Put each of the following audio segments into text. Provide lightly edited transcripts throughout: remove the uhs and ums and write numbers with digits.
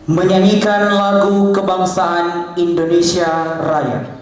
menyanyikan lagu kebangsaan Indonesia Raya.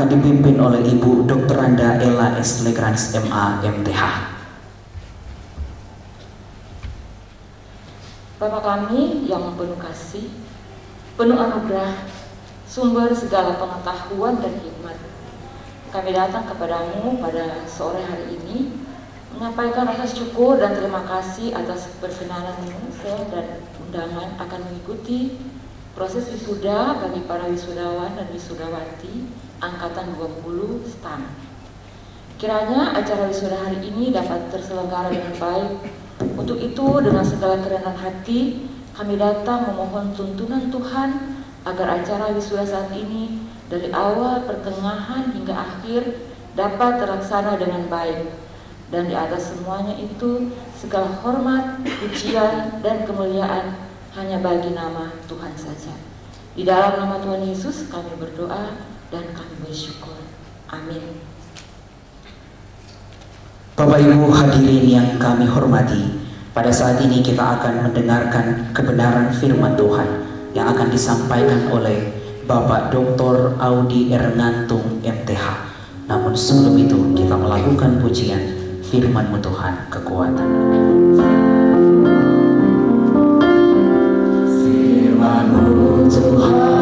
Dipimpin oleh Ibu Dr. Anda Ella S. Legrans MA MTH. Bapa kami yang penuh kasih, penuh anugerah, sumber segala pengetahuan dan hikmat, kami datang kepadamu pada sore hari ini menyampaikan rasa syukur dan terima kasih atas perkenananmu saya dan undangan akan mengikuti proses wisuda bagi para wisudawan dan wisudawati Angkatan 20 STAN. Kiranya acara wisuda hari ini dapat terselenggara dengan baik. Untuk itu, dengan segala kerendahan hati, kami datang memohon tuntunan Tuhan agar acara wisuda saat ini dari awal, pertengahan hingga akhir dapat terlaksana dengan baik. Dan di atas semuanya itu, segala hormat, pujian, dan kemuliaan hanya bagi nama Tuhan saja. Di dalam nama Tuhan Yesus kami berdoa dan kami bersyukur. Amin. Bapak Ibu hadirin yang kami hormati, pada saat ini kita akan mendengarkan kebenaran firman Tuhan yang akan disampaikan oleh Bapak Dr. Audi Ernantung MTH. Namun sebelum itu kita melakukan pujian firman-Mu Tuhan kekuatan. Firman-Mu Tuhan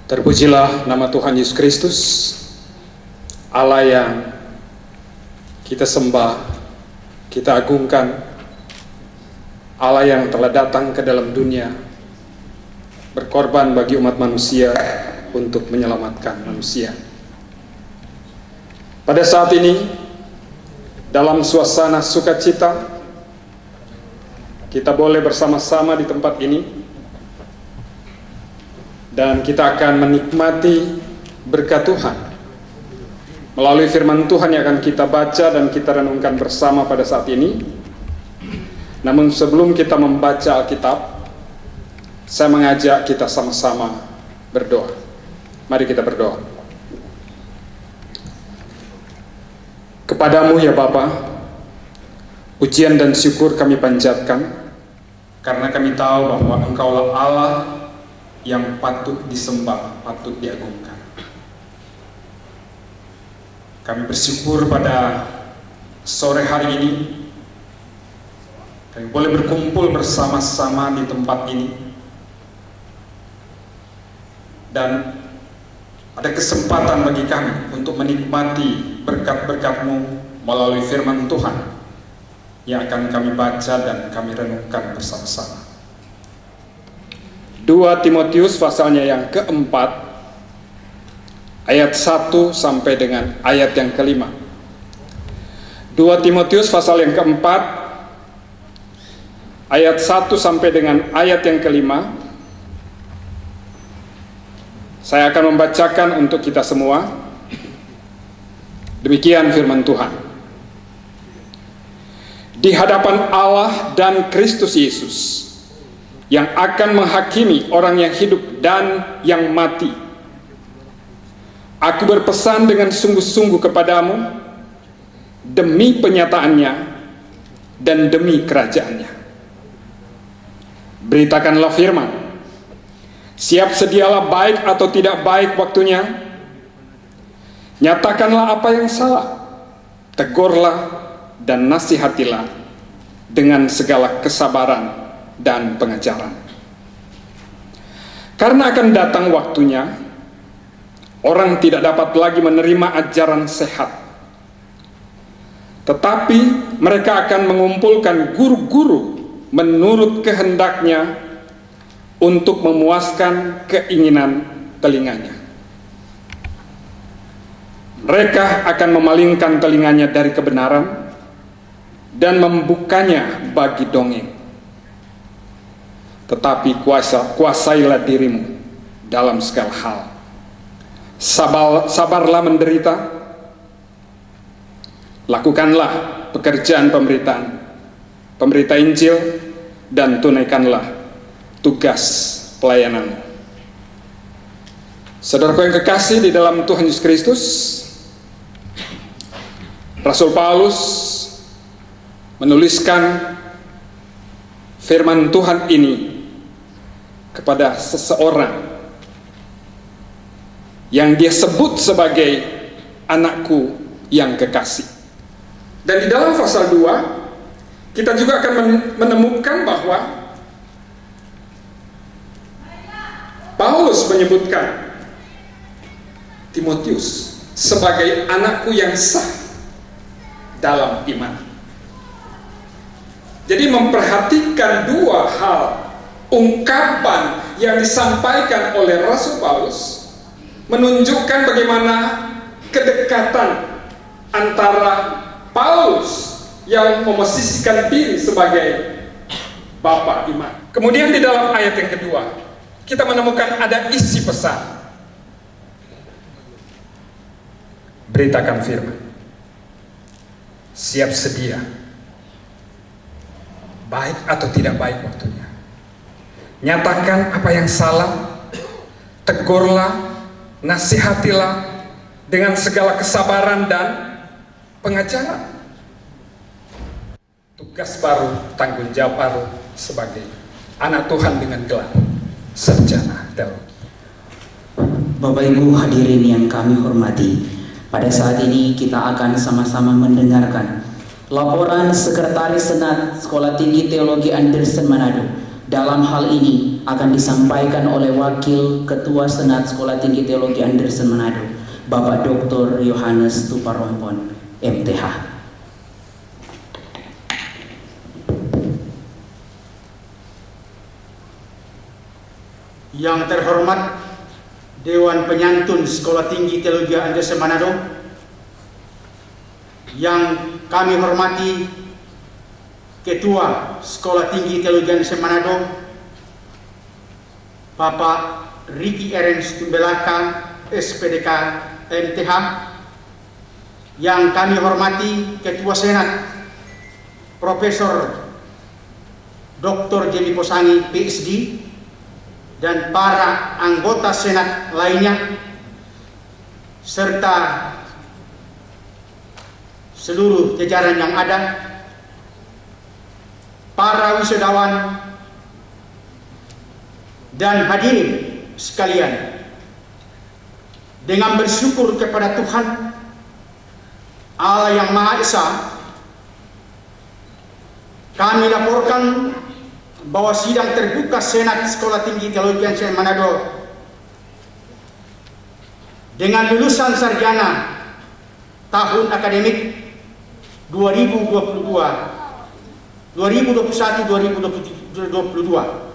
Terpujilah nama Tuhan Yesus Kristus, Allah yang kita sembah, kita agungkan, Allah yang telah datang ke dalam dunia, berkorban bagi umat manusia untuk menyelamatkan manusia. Pada saat ini, dalam suasana sukacita, kita boleh bersama-sama di tempat ini, dan kita akan menikmati berkat Tuhan melalui firman Tuhan yang akan kita baca dan kita renungkan bersama pada saat ini. Namun sebelum kita membaca Alkitab, saya mengajak kita sama-sama berdoa. Mari kita berdoa. Kepadamu ya Bapa, pujian dan syukur kami panjatkan, karena kami tahu bahwa Engkaulah Allah yang patut disembah, patut diagungkan. Kami bersyukur pada sore hari ini kami boleh berkumpul bersama-sama di tempat ini, dan ada kesempatan bagi kami untuk menikmati berkat-berkat-Mu melalui firman Tuhan yang akan kami baca dan kami renungkan bersama-sama. 2 Timotius pasalnya yang keempat, ayat 1 sampai dengan ayat yang kelima. 2 Timotius pasal yang keempat, ayat 1 sampai dengan ayat yang kelima. Saya akan membacakan untuk kita semua. Demikian firman Tuhan. Di hadapan Allah dan Kristus Yesus, yang akan menghakimi orang yang hidup dan yang mati, aku berpesan dengan sungguh-sungguh kepadamu demi penyataannya dan demi kerajaannya. Beritakanlah firman, siap sedialah baik atau tidak baik waktunya, nyatakanlah apa yang salah, tegurlah dan nasihatilah dengan segala kesabaran dan pengajaran. Karena akan datang waktunya, orang tidak dapat lagi menerima ajaran sehat, tetapi mereka akan mengumpulkan guru-guru menurut kehendaknya untuk memuaskan keinginan telinganya. Mereka akan memalingkan telinganya dari kebenaran dan membukanya bagi dongeng. Tetapi kuasailah dirimu dalam segala hal. Sabarlah menderita. Lakukanlah pekerjaan pemberita Injil, dan tunaikanlah tugas pelayananmu. Saudaraku yang kekasih di dalam Tuhan Yesus Kristus, Rasul Paulus menuliskan firman Tuhan ini kepada seseorang yang dia sebut sebagai anakku yang kekasih. Dan di dalam pasal 2 kita juga akan menemukan bahwa Paulus menyebutkan Timotius sebagai anakku yang sah dalam iman. Jadi memperhatikan dua hal ungkapan yang disampaikan oleh Rasul Paulus menunjukkan bagaimana kedekatan antara Paulus yang memosisikan diri sebagai bapa iman. Kemudian di dalam ayat yang kedua kita menemukan ada isi pesan. Beritakan firman, siap sedia, baik atau tidak baik waktunya. Nyatakan apa yang salah, tegurlah, nasihatilah dengan segala kesabaran dan pengajaran. Tugas baru, tanggung jawab baru sebagai anak Tuhan dengan gelar sarjana teologi. Bapak Ibu hadirin yang kami hormati, pada saat ini kita akan sama-sama mendengarkan laporan Sekretaris Senat Sekolah Tinggi Teologi Anderson Manado. Dalam hal ini akan disampaikan oleh Wakil Ketua Senat Sekolah Tinggi Teologi Anderson Manado, Bapak Dr. Yohanes Tuparompon, MTH. Yang terhormat Dewan Penyantun Sekolah Tinggi Teologi Anderson Manado, yang kami hormati Ketua Sekolah Tinggi Teologi Anderson Manado, Bapak Ricky Erens Tumbelaka, SPDK MTH, yang kami hormati Ketua Senat Profesor Dr. Jemi Posangi, PhD, dan para anggota Senat lainnya, serta seluruh jajaran yang ada, para wisudawan dan hadirin sekalian. Dengan bersyukur kepada Tuhan Allah yang Maha Esa, kami laporkan bahwa sidang terbuka Senat Sekolah Tinggi Teologi Anderson Manado dengan lulusan sarjana tahun akademik 2021-2022,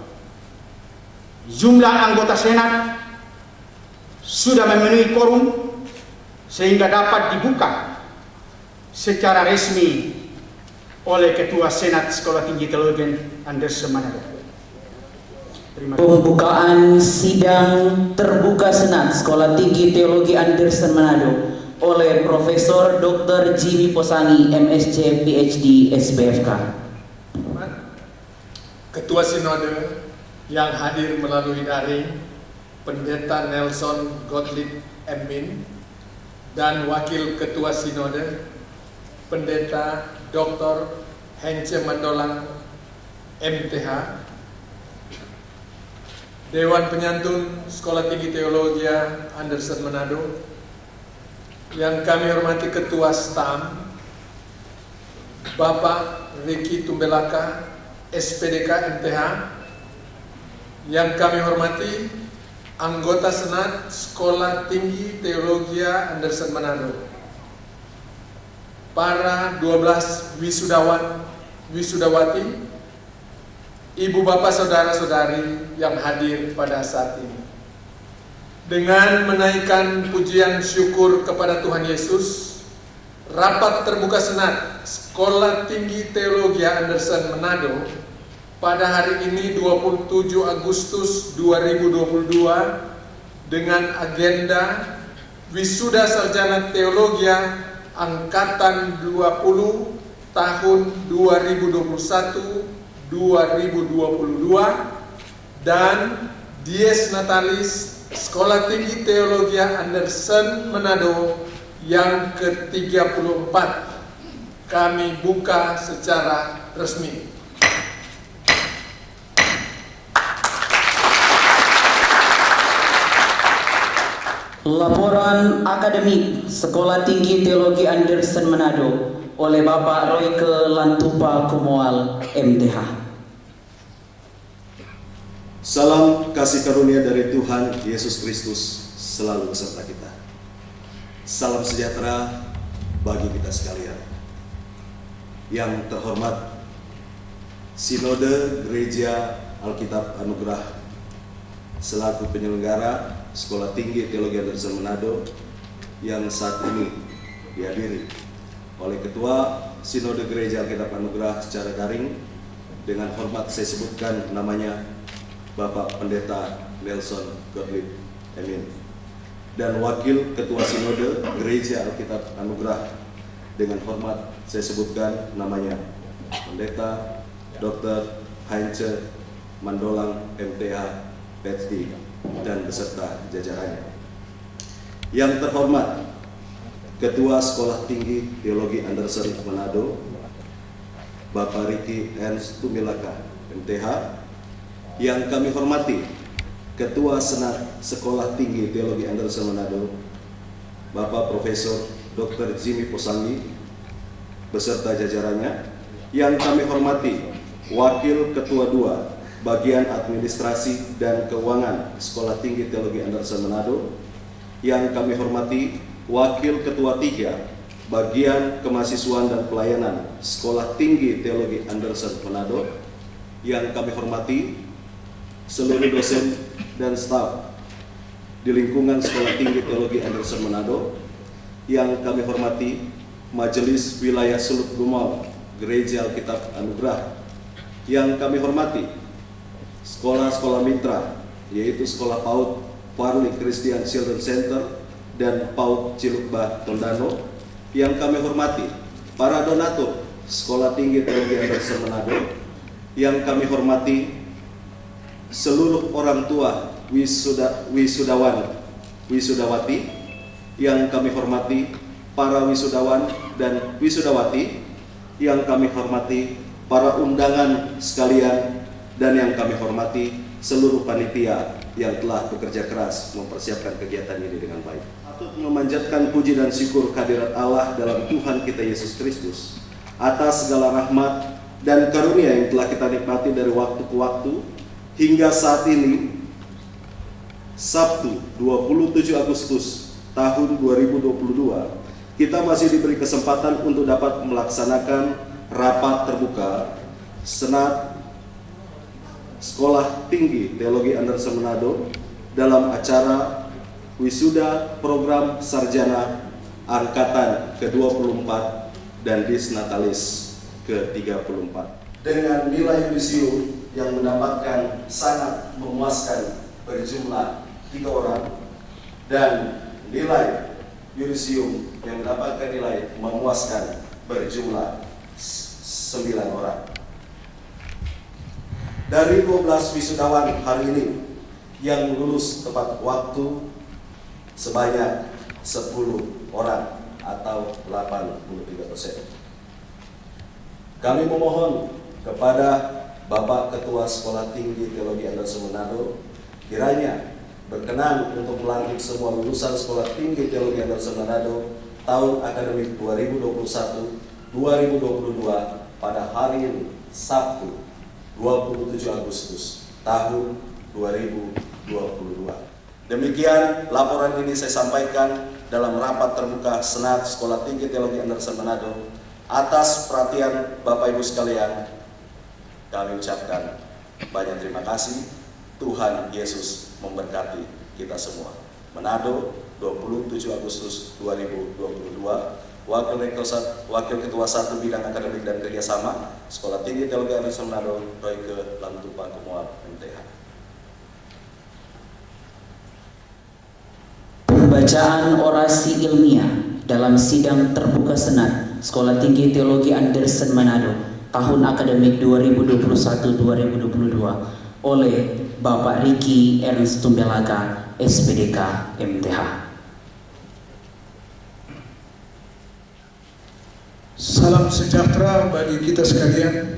jumlah anggota Senat sudah memenuhi quorum sehingga dapat dibuka secara resmi oleh Ketua Senat Sekolah Tinggi Teologi Anderson Manado. Pembukaan sidang terbuka Senat Sekolah Tinggi Teologi Anderson Manado oleh Profesor Dr. Jimmy Posangi, MSc, PhD, SPFK. Ketua Sinode yang hadir melalui daring, Pendeta Nelson Gottlieb Emin, dan Wakil Ketua Sinode, Pendeta Dr. Heinze Mandolang, MTH, Dewan Penyantun Sekolah Tinggi Teologi Anderson Manado, yang kami hormati Ketua STAM, Bapak Ricky Tumbelaka, SPDK MTH, yang kami hormati anggota Senat Sekolah Tinggi Teologi Anderson Manado, para 12 wisudawan, wisudawati, ibu bapak saudara-saudari yang hadir pada saat ini. Dengan menaikkan pujian syukur kepada Tuhan Yesus, rapat terbuka Senat Sekolah Tinggi Teologi Anderson Manado pada hari ini 27 Agustus 2022 dengan agenda Wisuda Sarjana Teologi Angkatan 20 tahun 2021-2022 dan Dies Natalis Sekolah Tinggi Teologi Anderson Manado yang ke-34 kami buka secara resmi. Laporan akademik Sekolah Tinggi Teologi Anderson Manado oleh Bapak Royke Lantupa Kumoal, MTH. Salam kasih karunia dari Tuhan Yesus Kristus selalu beserta kita. Salam sejahtera bagi kita sekalian. Yang terhormat Sinode Gereja Alkitab Anugerah selaku penyelenggara Sekolah Tinggi Teologi Anderson Manado yang saat ini dihadiri oleh Ketua Sinode Gereja Alkitab Anugerah secara daring, dengan hormat saya sebutkan namanya Bapak Pendeta Nelson Gottlieb Emin, dan Wakil Ketua Sinode Gereja Alkitab Anugerah, dengan hormat saya sebutkan namanya Pendeta Dr. Heinze Mandolang, MTH, PhD, dan beserta jajarannya. Yang terhormat Ketua Sekolah Tinggi Teologi Anderson Manado, Bapak Ricky Erens Tumbelaka, MTH. Yang kami hormati Ketua Senat Sekolah Tinggi Teologi Anderson Manado, Bapak Profesor Dr. Jimmy Posangi beserta jajarannya. Yang kami hormati Wakil Ketua II bagian administrasi dan keuangan Sekolah Tinggi Teologi Anderson Manado, yang kami hormati Wakil Ketua 3 bagian kemahasiswaan dan pelayanan Sekolah Tinggi Teologi Anderson Manado, yang kami hormati seluruh dosen dan staf di lingkungan Sekolah Tinggi Teologi Anderson Manado, yang kami hormati Majelis Wilayah Sulut Gumau Gereja Alkitab Anugerah, yang kami hormati sekolah-sekolah mitra, yaitu Sekolah PAUD Farli Christian Children Center dan PAUD Cilukba Tondano, yang kami hormati para donatur Sekolah Tinggi Teologi Anderson Manado, yang kami hormati seluruh orang tua wisudawati, yang kami hormati para wisudawan dan wisudawati, yang kami hormati para undangan sekalian, dan yang kami hormati seluruh panitia yang telah bekerja keras mempersiapkan kegiatan ini dengan baik. Patut memanjatkan puji dan syukur kehadirat Allah dalam Tuhan kita Yesus Kristus atas segala rahmat dan karunia yang telah kita nikmati dari waktu ke waktu hingga saat ini, Sabtu 27 Agustus tahun 2022, kita masih diberi kesempatan untuk dapat melaksanakan rapat terbuka Senat Sekolah Tinggi Teologi Anderson Manado dalam acara wisuda program sarjana angkatan ke-24 dan disnatalis ke-34 dengan nilai yudisium yang mendapatkan sangat memuaskan berjumlah 3 orang dan nilai yudisium yang mendapatkan nilai memuaskan berjumlah 9 orang. Dari 12 wisudawan hari ini yang lulus tepat waktu sebanyak 10 orang atau 83%. Kami memohon kepada Bapak Ketua Sekolah Tinggi Teologi Anderson Manado kiranya berkenan untuk melantik semua lulusan Sekolah Tinggi Teologi Anderson Manado tahun akademik 2021-2022 pada hari ini, Sabtu 27 Agustus tahun 2022. Demikian laporan ini saya sampaikan dalam rapat terbuka Senat Sekolah Tinggi Teologi Anderson Manado. Atas perhatian Bapak Ibu sekalian, kami ucapkan banyak terima kasih. Tuhan Yesus memberkati kita semua. Manado, 27 Agustus 2022. Wakil Ketua 1 Bidang Akademik dan Kerjasama Sekolah Tinggi Teologi Anderson Manado, Royke Lamtupa Kemual MTH. Pembacaan orasi ilmiah dalam sidang terbuka Senat Sekolah Tinggi Teologi Anderson Manado tahun akademik 2021-2022 oleh Bapak Ricky Ernst Tumbelaga, SPDK MTH. Salam sejahtera bagi kita sekalian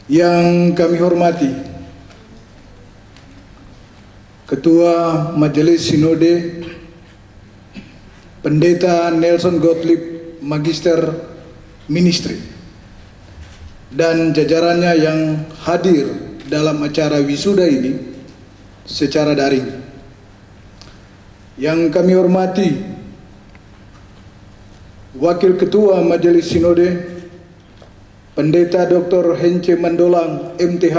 yang kami hormati Ketua Majelis Sinode Pendeta Nelson Gottlieb, Magister Ministry, dan jajarannya yang hadir dalam acara wisuda ini secara daring. Yang kami hormati Wakil Ketua Majelis Sinode Pendeta Dr. Hence Mandolang MTH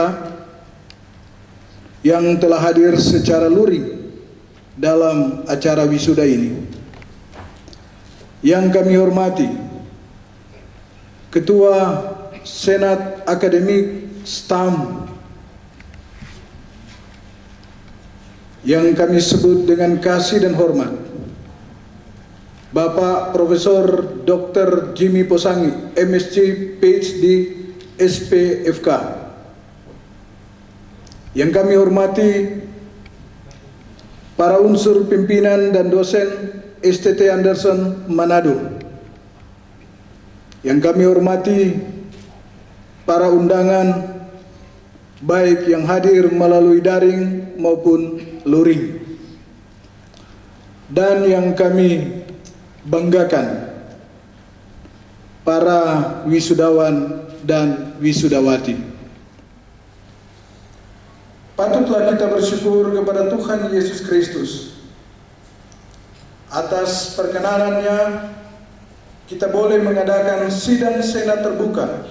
yang telah hadir secara luring dalam acara wisuda ini. Yang kami hormati Ketua Senat Akademik STAM yang kami sebut dengan kasih dan hormat, Bapak Profesor Dr. Jimmy Posangi, MSc, PhD, SPFK. Yang kami hormati para unsur pimpinan dan dosen STT Anderson Manado. Yang kami hormati para undangan baik yang hadir melalui daring maupun luring. Dan yang kami banggakan, para wisudawan dan wisudawati. Patutlah kita bersyukur kepada Tuhan Yesus Kristus atas perkenanannya kita boleh mengadakan sidang senat terbuka,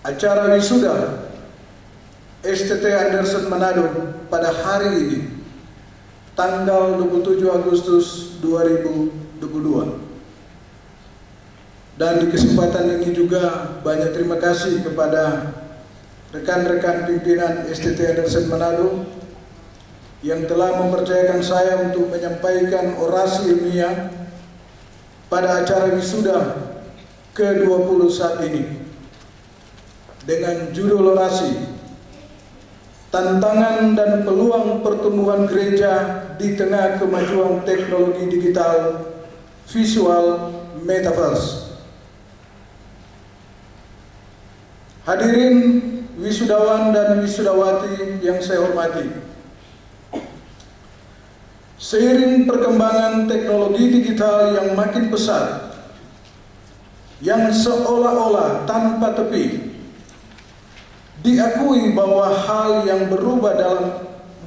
acara wisuda STT Anderson Manado pada hari ini, tanggal 27 Agustus 2022. Dan di kesempatan ini juga banyak terima kasih kepada rekan-rekan pimpinan STT Anderson Manado yang telah mempercayakan saya untuk menyampaikan orasi ilmiah pada acara wisuda ke-20 saat ini dengan judul orasi Tantangan dan Peluang Pertumbuhan Gereja di Tengah Kemajuan Teknologi Digital Visual Metaverse. Hadirin wisudawan dan wisudawati yang saya hormati, seiring perkembangan teknologi digital yang makin pesat, yang seolah-olah tanpa tepi, diakui bahwa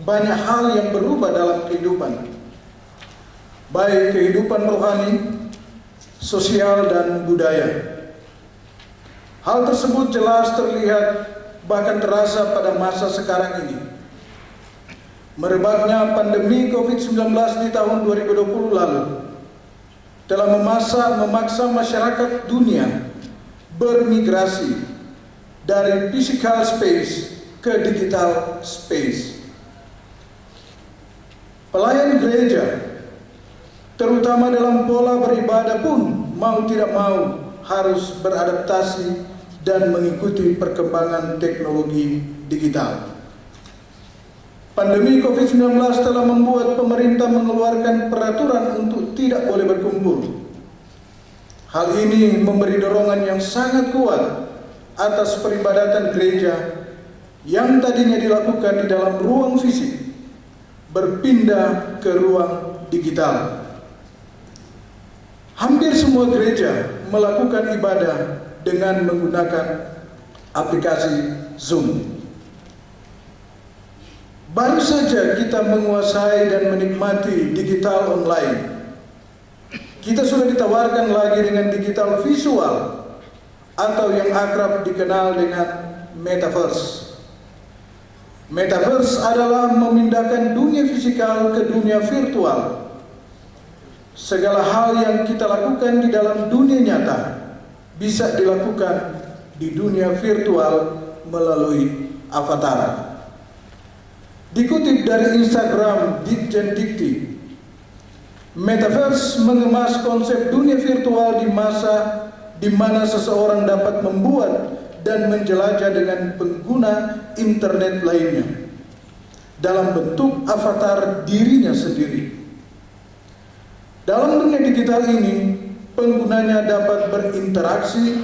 banyak hal yang berubah dalam kehidupan, baik kehidupan rohani, sosial, dan budaya. Hal tersebut jelas terlihat bahkan terasa pada masa sekarang ini. Merebaknya pandemi COVID-19 di tahun 2020 lalu telah memaksa masyarakat dunia bermigrasi dari physical space ke digital space. Pelayan gereja, terutama dalam pola beribadah pun mau tidak mau harus beradaptasi dan mengikuti perkembangan teknologi digital. Pandemi COVID-19 telah membuat pemerintah mengeluarkan peraturan untuk tidak boleh berkumpul. Hal ini memberi dorongan yang sangat kuat atas peribadatan gereja yang tadinya dilakukan di dalam ruang fisik berpindah ke ruang digital. Hampir semua gereja melakukan ibadah dengan menggunakan aplikasi Zoom. Baru saja kita menguasai dan menikmati digital online, kita sudah ditawarkan lagi dengan digital visual atau yang akrab dikenal dengan Metaverse. Metaverse adalah memindahkan dunia fisikal ke dunia virtual. Segala hal yang kita lakukan di dalam dunia nyata bisa dilakukan di dunia virtual melalui avatar. Dikutip dari Instagram Ditjen Dikti, Metaverse mengemas konsep dunia virtual di mana seseorang dapat membuat dan menjelajah dengan pengguna internet lainnya dalam bentuk avatar dirinya sendiri. Dalam dunia digital ini, penggunanya dapat berinteraksi,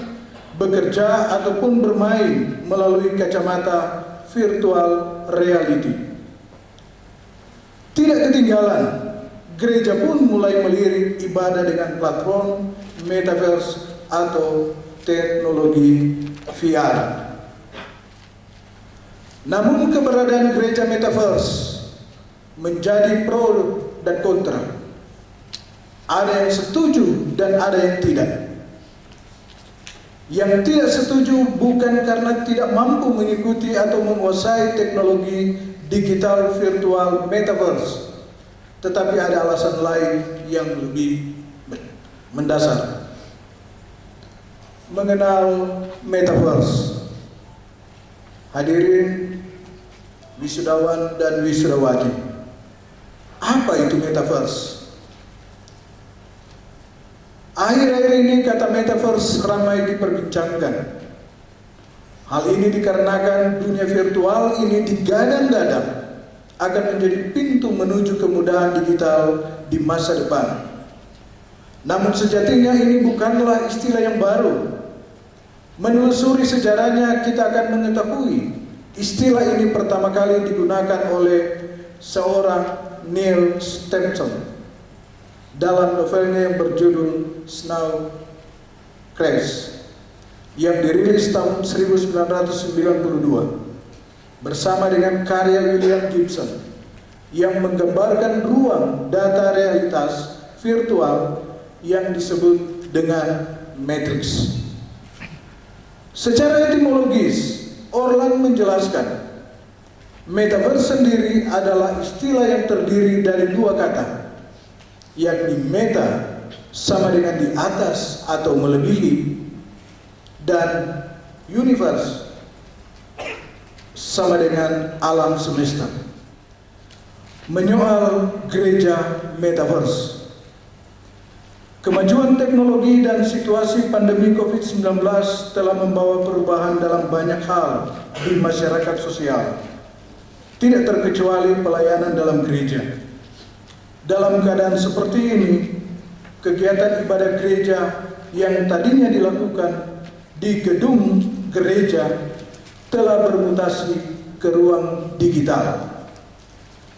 bekerja, ataupun bermain melalui kacamata virtual reality. Tidak ketinggalan, gereja pun mulai melirik ibadah dengan platform Metaverse atau teknologi VR. Namun keberadaan gereja Metaverse menjadi pro dan kontra. Ada yang setuju dan ada yang tidak. Yang tidak setuju bukan karena tidak mampu mengikuti atau menguasai teknologi digital virtual Metaverse, tetapi ada alasan lain yang lebih mendasar. Mengenal Metaverse. Hadirin wisudawan dan wisudawati, apa itu Metaverse? Akhir-akhir ini kata Metaverse ramai diperbincangkan. Hal ini dikarenakan dunia virtual ini digadang-gadang akan menjadi pintu menuju kemudahan digital di masa depan. Namun sejatinya ini bukanlah istilah yang baru. Menelusuri sejarahnya kita akan mengetahui istilah ini pertama kali digunakan oleh seorang Neil Stephenson dalam novelnya yang berjudul Snow Crash yang dirilis tahun 1992. bersama dengan karya William Gibson yang menggambarkan ruang data realitas virtual yang disebut dengan Matrix. Secara etimologis, Orlan menjelaskan metaverse sendiri adalah istilah yang terdiri dari dua kata, yakni meta sama dengan di atas atau melebihi, dan universe sama dengan alam semesta. Menyoal gereja metaverse, kemajuan teknologi dan situasi pandemi COVID-19 telah membawa perubahan dalam banyak hal di masyarakat sosial, tidak terkecuali pelayanan dalam gereja. Dalam keadaan seperti ini, kegiatan ibadah gereja yang tadinya dilakukan di gedung gereja telah bermutasi ke ruang digital,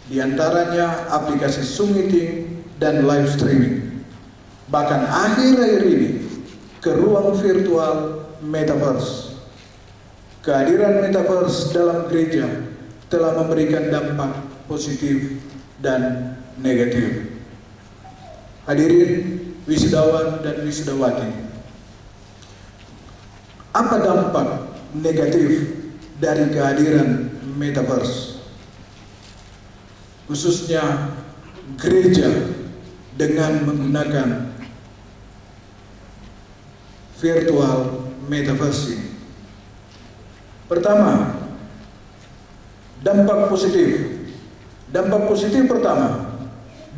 di antaranya aplikasi Zoom Meeting dan live streaming. Bahkan akhir-akhir ini ke ruang virtual metaverse. Kehadiran metaverse dalam gereja telah memberikan dampak positif dan negatif. Hadirin wisudawan dan wisudawati, apa dampak negatif dari kehadiran metaverse, khususnya gereja dengan menggunakan virtual metaverse ini? Pertama, dampak positif. Dampak positif pertama,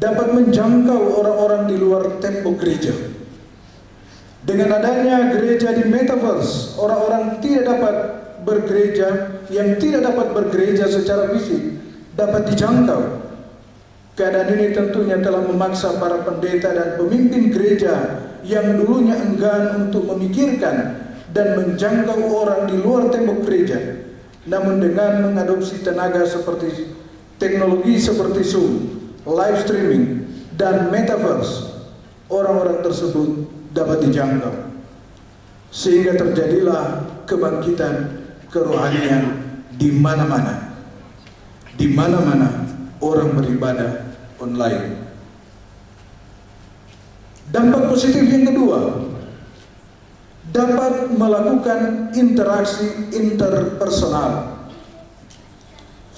dapat menjangkau orang-orang di luar tembok gereja. Dengan adanya gereja di metaverse, orang-orang yang tidak dapat bergereja secara fisik dapat dijangkau. Keadaan ini tentunya telah memaksa para pendeta dan pemimpin gereja yang dulunya enggan untuk memikirkan dan menjangkau orang di luar tembok gereja, namun dengan mengadopsi teknologi seperti Zoom, live streaming, dan metaverse, orang-orang tersebut dapat dijangkau, sehingga terjadilah kebangkitan kerohanian di mana-mana. Di mana-mana orang beribadah online. Dampak positif yang kedua, dapat melakukan interaksi interpersonal.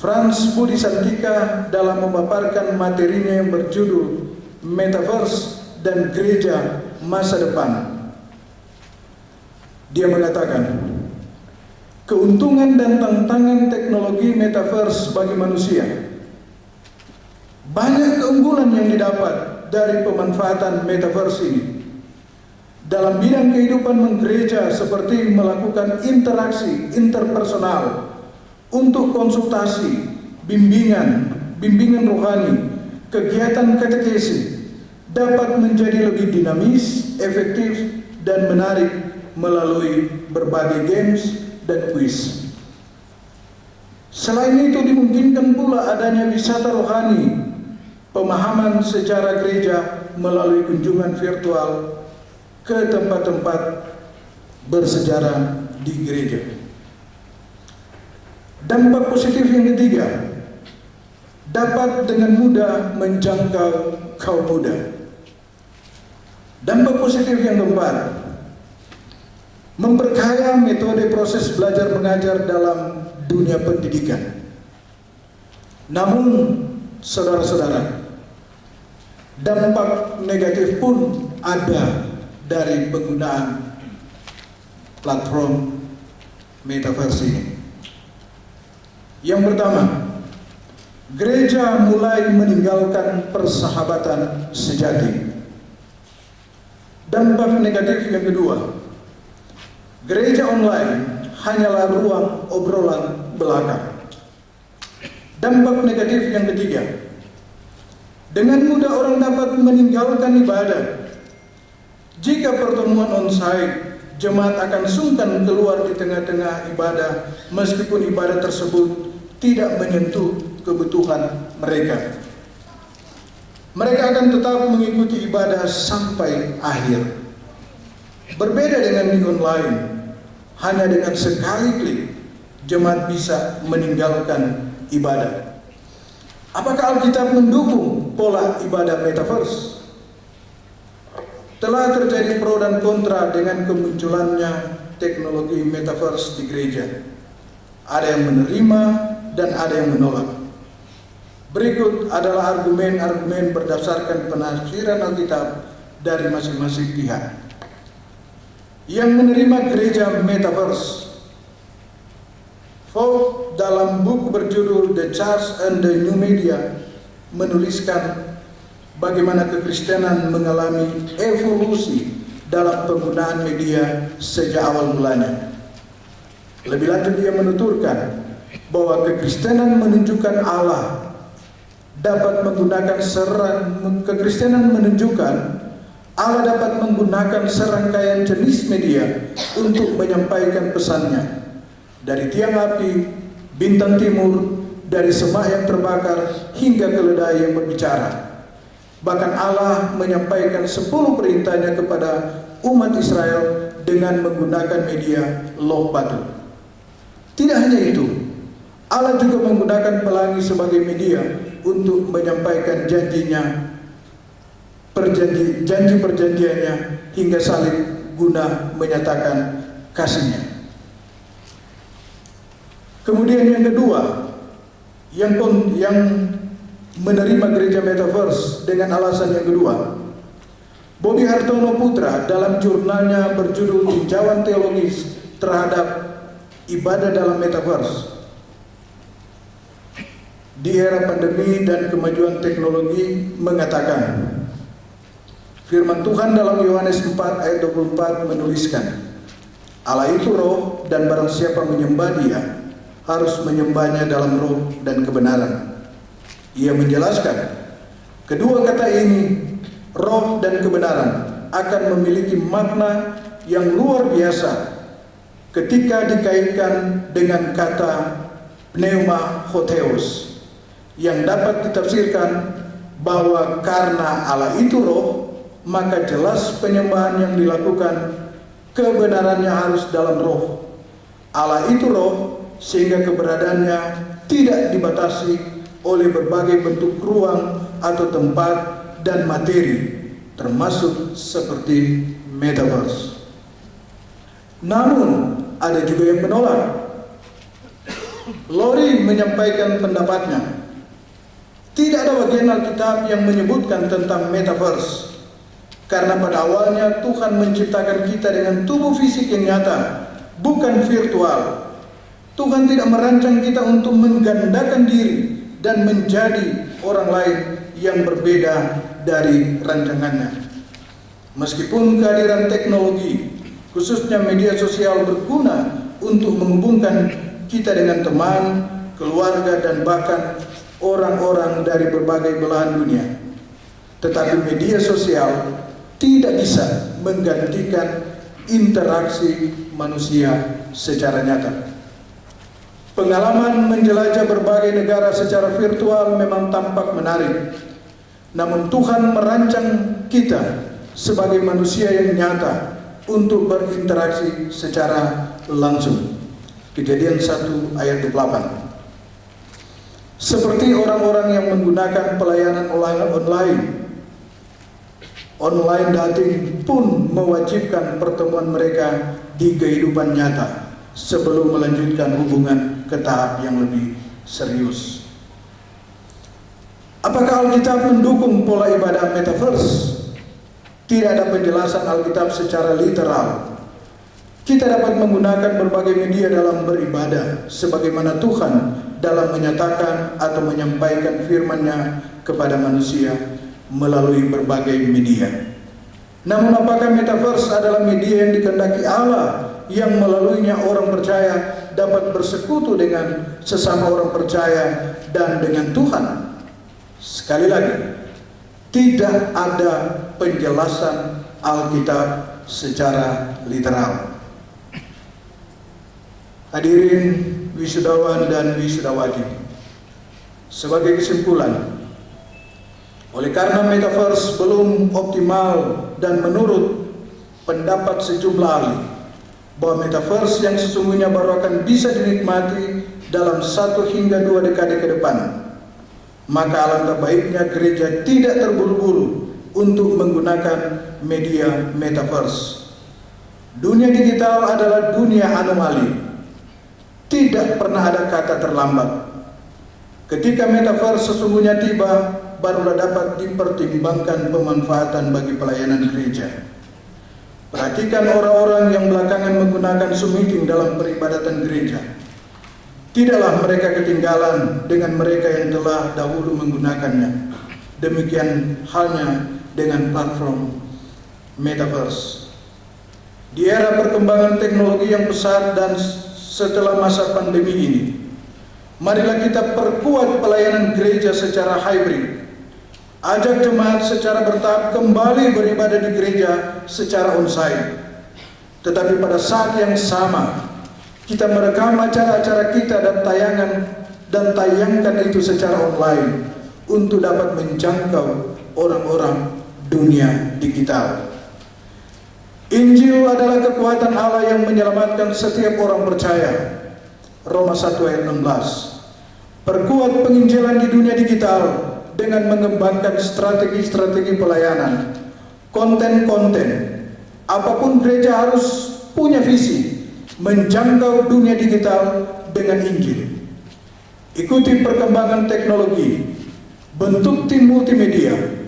Frans Budi Santika dalam memaparkan materinya yang berjudul Metaverse dan Gereja Masa Depan, dia mengatakan, keuntungan dan tantangan teknologi metaverse bagi manusia. Banyak keunggulan yang didapat dari pemanfaatan metaverse ini. Dalam bidang kehidupan menggereja seperti melakukan interaksi interpersonal untuk konsultasi, bimbingan rohani, kegiatan katekesi dapat menjadi lebih dinamis, efektif, dan menarik melalui berbagai games dan kuis. Selain itu dimungkinkan pula adanya wisata rohani, pemahaman sejarah gereja melalui kunjungan virtual ke tempat-tempat bersejarah di gereja. Dampak positif yang ketiga, dapat dengan mudah menjangkau kaum muda. Dampak positif yang keempat, memperkaya metode proses belajar mengajar dalam dunia pendidikan. Namun, saudara-saudara, dampak negatif pun ada dari penggunaan platform metaverse ini. Yang pertama, gereja mulai meninggalkan persahabatan sejati. Dampak negatif yang kedua, gereja online hanyalah ruang obrolan belaka. Dampak negatif yang ketiga, dengan mudah orang dapat meninggalkan ibadah. Jika pertemuan onsite, jemaat akan sungkan keluar di tengah-tengah ibadah meskipun ibadah tersebut tidak menyentuh kebutuhan mereka. Mereka akan tetap mengikuti ibadah sampai akhir. Berbeda dengan di online, hanya dengan sekali klik, jemaat bisa meninggalkan ibadah. Apakah Alkitab mendukung pola ibadah metaverse? Telah terjadi pro dan kontra dengan kemunculannya teknologi metaverse di gereja. Ada yang menerima dan ada yang menolak. Berikut adalah argumen-argumen berdasarkan penafsiran Alkitab dari masing-masing pihak. Yang menerima gereja metaverse, Vogt dalam buku berjudul The Church and the New Media menuliskan bagaimana kekristenan mengalami evolusi dalam penggunaan media sejak awal mulanya. Lebih lanjut dia menuturkan bahwa kekristenan menunjukkan Allah dapat menggunakan Allah dapat menggunakan serangkaian jenis media untuk menyampaikan pesannya. Dari tiang api, bintang timur, dari semak yang terbakar hingga keledai yang berbicara. Bahkan Allah menyampaikan 10 perintahnya kepada umat Israel dengan menggunakan media loh batu. Tidak hanya itu, Allah juga menggunakan pelangi sebagai media untuk menyampaikan janji perjanjiannya hingga salib guna menyatakan kasihnya. Kemudian yang kedua, yang menerima gereja metaverse dengan alasan yang kedua, Bobby Hartono Putra dalam jurnalnya berjudul Tinjauan Teologis terhadap Ibadah dalam Metaverse di era pandemi dan kemajuan teknologi mengatakan, firman Tuhan dalam Yohanes 4 ayat 24 menuliskan, Allah itu roh dan barang siapa menyembah dia harus menyembahnya dalam roh dan kebenaran. Ia menjelaskan, kedua kata ini, roh dan kebenaran, akan memiliki makna yang luar biasa ketika dikaitkan dengan kata pneuma hotheos, yang dapat ditafsirkan bahwa karena Allah itu roh, maka jelas penyembahan yang dilakukan kebenarannya harus dalam roh. Allah itu roh, sehingga keberadaannya tidak dibatasi oleh berbagai bentuk ruang atau tempat dan materi, termasuk seperti metaverse. Namun ada juga yang menolak. Lori menyampaikan pendapatnya, tidak ada bagian Alkitab yang menyebutkan tentang metaverse, karena pada awalnya Tuhan menciptakan kita dengan tubuh fisik yang nyata, bukan virtual. Tuhan tidak merancang kita untuk menggandakan diri dan menjadi orang lain yang berbeda dari rancangannya. Meskipun kehadiran teknologi, khususnya media sosial, berguna untuk menghubungkan kita dengan teman, keluarga, dan bahkan orang-orang dari berbagai belahan dunia, tetapi media sosial tidak bisa menggantikan interaksi manusia secara nyata. Pengalaman menjelajah berbagai negara secara virtual memang tampak menarik. Namun Tuhan merancang kita sebagai manusia yang nyata untuk berinteraksi secara langsung. Kejadian 1 ayat 28. Seperti orang-orang yang menggunakan pelayanan online dating pun mewajibkan pertemuan mereka di kehidupan nyata sebelum melanjutkan hubungan ke tahap yang lebih serius. Apakah Alkitab mendukung pola ibadah metaverse? Tidak ada penjelasan Alkitab secara literal. Kita dapat menggunakan berbagai media dalam beribadah, sebagaimana Tuhan dalam menyatakan atau menyampaikan firman-Nya kepada manusia melalui berbagai media. Namun apakah metaverse adalah media yang dikehendaki Allah, yang melaluinya orang percaya dapat bersekutu dengan sesama orang percaya dan dengan Tuhan? Sekali lagi, tidak ada penjelasan Alkitab secara literal. Hadirin wisudawan dan wisudawati, sebagai kesimpulan, oleh karena metaverse belum optimal dan menurut pendapat sejumlah ahli, bahwa metaverse yang sesungguhnya baru akan bisa dinikmati dalam 1 hingga 2 dekade ke depan, maka alangkah baiknya gereja tidak terburu-buru untuk menggunakan media metaverse. Dunia digital adalah dunia anomali. Tidak pernah ada kata terlambat. Ketika metaverse sesungguhnya tiba, barulah dapat dipertimbangkan pemanfaatan bagi pelayanan gereja. Perhatikan orang-orang yang belakangan menggunakan Zoom meeting dalam peribadatan gereja. Tidaklah mereka ketinggalan dengan mereka yang telah dahulu menggunakannya. Demikian halnya dengan platform metaverse. Di era perkembangan teknologi yang pesat dan setelah masa pandemi ini, marilah kita perkuat pelayanan gereja secara hybrid. Ajak jemaat secara bertahap kembali beribadah di gereja secara onsite. Tetapi pada saat yang sama, kita merekam acara-acara kita dan tayangkan itu secara online untuk dapat menjangkau orang-orang dunia digital. Injil adalah kekuatan Allah yang menyelamatkan setiap orang percaya. Roma 1 ayat 16. Perkuat penginjilan di dunia digital dengan mengembangkan strategi-strategi pelayanan, konten-konten. Apapun gereja harus punya visi menjangkau dunia digital dengan Injil. Ikuti perkembangan teknologi, bentuk tim multimedia.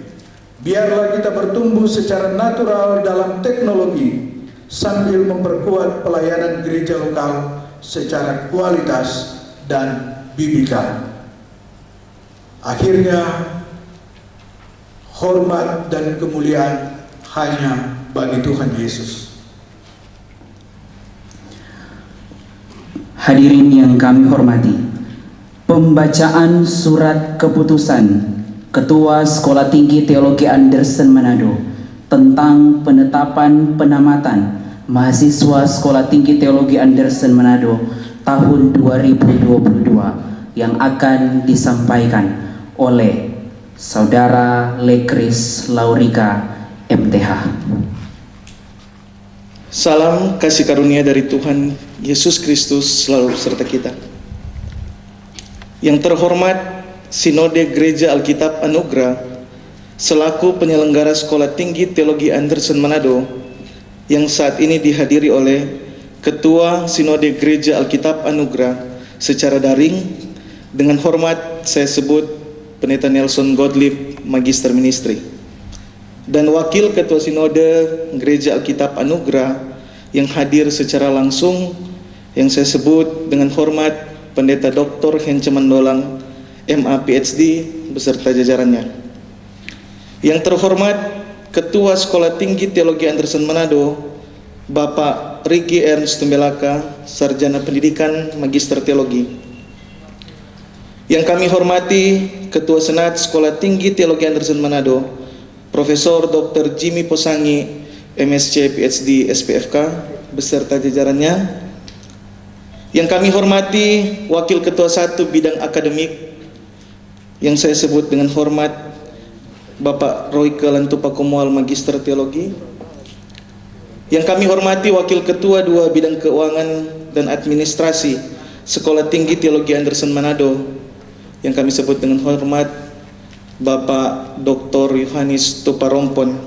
Biarlah kita bertumbuh secara natural dalam teknologi sambil memperkuat pelayanan gereja lokal secara kualitas dan biblikal. Akhirnya, hormat dan kemuliaan hanya bagi Tuhan Yesus. Hadirin yang kami hormati, pembacaan surat keputusan Ketua Sekolah Tinggi Teologi Anderson Manado tentang penetapan penamatan mahasiswa Sekolah Tinggi Teologi Anderson Manado tahun 2022 yang akan disampaikan oleh Saudara Lekris Laurika MTH. Salam kasih karunia dari Tuhan Yesus Kristus selalu beserta kita. Yang terhormat Sinode Gereja Alkitab Anugerah selaku penyelenggara Sekolah Tinggi Teologi Anderson Manado yang saat ini dihadiri oleh Ketua Sinode Gereja Alkitab Anugerah secara daring, dengan hormat saya sebut Pendeta Nelson Gottlieb, Magister Ministry, dan Wakil Ketua Sinode Gereja Alkitab Anugerah yang hadir secara langsung yang saya sebut dengan hormat Pendeta Dr. Hence Mandolang, MA PhD beserta jajarannya. Yang terhormat Ketua Sekolah Tinggi Teologi Anderson Manado, Bapak Ricky Ernst Tumbelaka, Sarjana Pendidikan Magister Teologi. Yang kami hormati Ketua Senat Sekolah Tinggi Teologi Anderson Manado, Profesor Dr. Jimmy Posangi, MSc PhD SPFK beserta jajarannya. Yang kami hormati Wakil Ketua 1 Bidang Akademik yang saya sebut dengan hormat Bapak Royke Lantupa Komual, Magister Teologi. Yang kami hormati Wakil Ketua 2 Bidang Keuangan dan Administrasi Sekolah Tinggi Teologi Anderson Manado yang kami sebut dengan hormat Bapak Dr. Yohanes Tuparompon.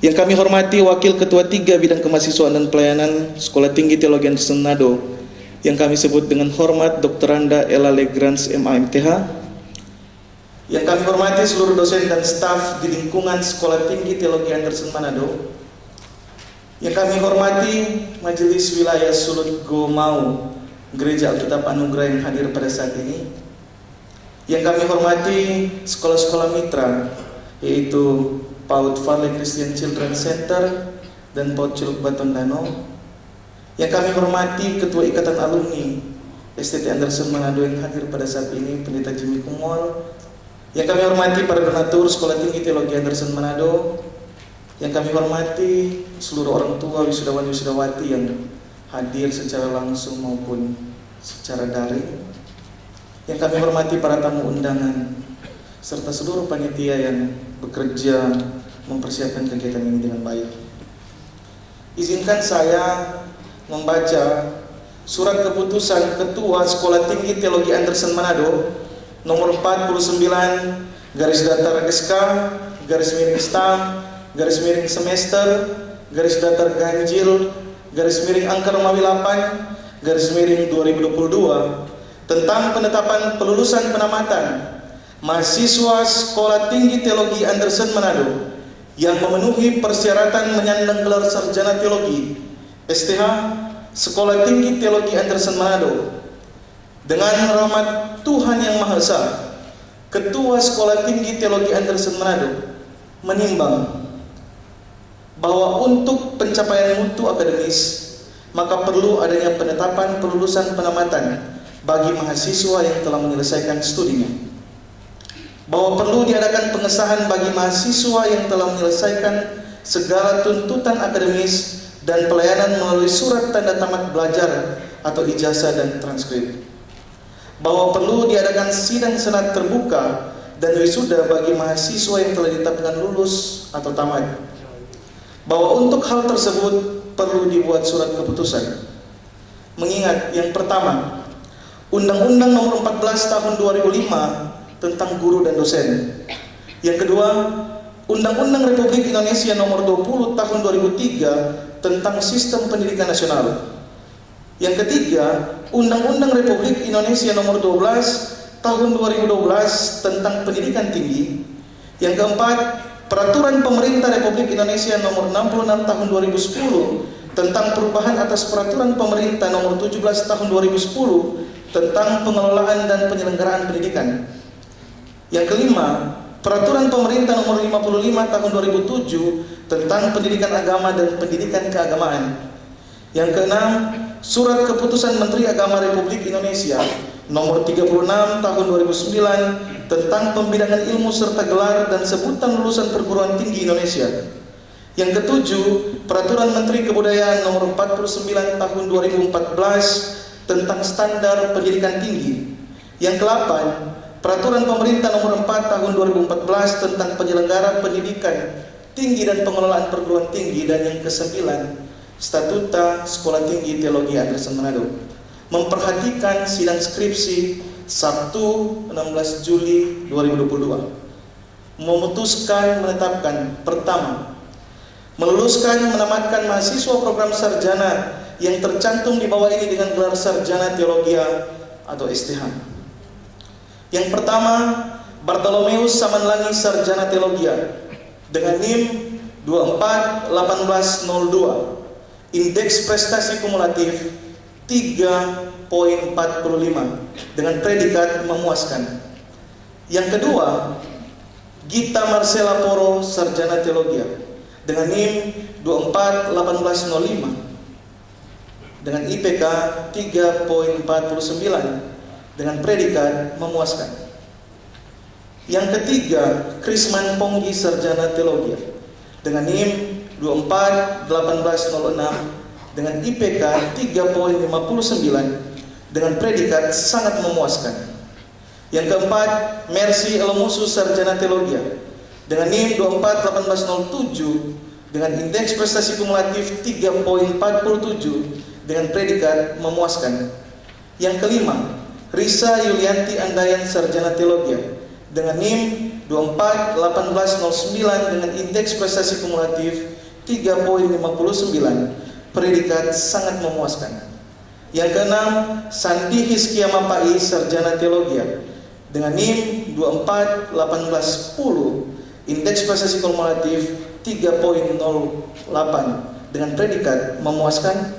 Yang kami hormati Wakil Ketua 3 Bidang Kemahasiswaan dan Pelayanan Sekolah Tinggi Teologi Anderson Manado yang kami sebut dengan hormat Dr. Anda Ella Legrans MAMTH. Yang kami hormati seluruh dosen dan staf di lingkungan Sekolah Tinggi Teologi Anderson Manado. Yang kami hormati Majelis Wilayah Sulut Gomau Gereja Alkitab Anugerah yang hadir pada saat ini. Yang kami hormati sekolah-sekolah mitra, yaitu PAUD Farley Christian Children's Center dan PAUD Celuk Baton Danau. Yang kami hormati Ketua Ikatan Alumni STT Anderson Manado yang hadir pada saat ini, Pendeta Jimmy Kumol. Yang kami hormati para donatur Sekolah Tinggi Teologi Anderson Manado. Yang kami hormati seluruh orang tua wisudawan-wisudawati yang hadir secara langsung maupun secara daring. Yang kami hormati para tamu undangan serta seluruh panitia yang bekerja mempersiapkan kegiatan ini dengan baik. Izinkan saya membaca surat keputusan Ketua Sekolah Tinggi Teologi Anderson Manado nomor 49 garis datar SK garis miring stam garis miring semester garis datar ganjil garis miring angka Romawi 8 garis miring 2022 tentang penetapan pelulusan penamatan mahasiswa Sekolah Tinggi Teologi Anderson Manado yang memenuhi persyaratan menyandang gelar sarjana teologi STH Sekolah Tinggi Teologi Anderson Manado. Dengan rahmat Tuhan Yang Maha Esa, Ketua Sekolah Tinggi Teologi Anderson Manado menimbang bahwa untuk pencapaian mutu akademis maka perlu adanya penetapan pelulusan penamatan bagi mahasiswa yang telah menyelesaikan studinya, bahwa perlu diadakan pengesahan bagi mahasiswa yang telah menyelesaikan segala tuntutan akademis dan pelayanan melalui surat tanda tamat belajar atau ijazah dan transkrip, bahwa perlu diadakan sidang senat terbuka dan wisuda bagi mahasiswa yang telah ditetapkan lulus atau tamat, bahwa untuk hal tersebut perlu dibuat surat keputusan. Mengingat yang pertama, Undang-Undang Nomor 14 Tahun 2005 tentang guru dan dosen. Yang kedua, Undang-Undang Republik Indonesia Nomor 20 Tahun 2003 tentang Sistem Pendidikan Nasional. Yang ketiga, Undang-Undang Republik Indonesia Nomor 12 Tahun 2012 tentang Pendidikan Tinggi. Yang keempat, Peraturan Pemerintah Republik Indonesia Nomor 66 Tahun 2010 tentang perubahan atas Peraturan Pemerintah Nomor 17 Tahun 2010 tentang pengelolaan dan penyelenggaraan pendidikan. Yang kelima, Peraturan Pemerintah Nomor 55 Tahun 2007 tentang pendidikan agama dan pendidikan keagamaan. Yang keenam, Surat Keputusan Menteri Agama Republik Indonesia Nomor 36 Tahun 2009 tentang pembidangan ilmu serta gelar dan sebutan lulusan perguruan tinggi Indonesia. Yang ketujuh, Peraturan Menteri Kebudayaan Nomor 49 Tahun 2014 tentang standar pendidikan tinggi. Yang ke-8, Peraturan Pemerintah Nomor 4 Tahun 2014 tentang penyelenggara pendidikan tinggi dan pengelolaan perguruan tinggi. Dan yang ke-9, Statuta Sekolah Tinggi Teologi Anderson Manado. Memperhatikan sidang skripsi Sabtu 16 Juli 2022. Memutuskan menetapkan pertama, meluluskan menamatkan mahasiswa program sarjana yang tercantum di bawah ini dengan gelar sarjana teologi atau STH. Yang pertama, Bartolomeus Samanlangi sarjana teologi dengan NIM 241802, indeks prestasi kumulatif 3.45 dengan predikat memuaskan. Yang kedua, Gita Marcela Poro sarjana teologi dengan NIM 241805 dengan IPK 3.49 dengan predikat memuaskan. Yang ketiga, Krisman Ponggi sarjana teologi dengan NIM 241806 dengan IPK 3.59 dengan predikat sangat memuaskan. Yang keempat, Mercy Elomusu sarjana teologi dengan NIM 241807 dengan indeks prestasi kumulatif 3.47 dengan predikat memuaskan. Yang kelima, Risa Yulianti Andayan sarjana teologi dengan NIM 241809 dengan indeks prestasi kumulatif 3.59, predikat sangat memuaskan. Yang keenam, Sandi Hiskia Mapai sarjana teologi dengan NIM 241810, indeks prestasi kumulatif 3.08 dengan predikat memuaskan.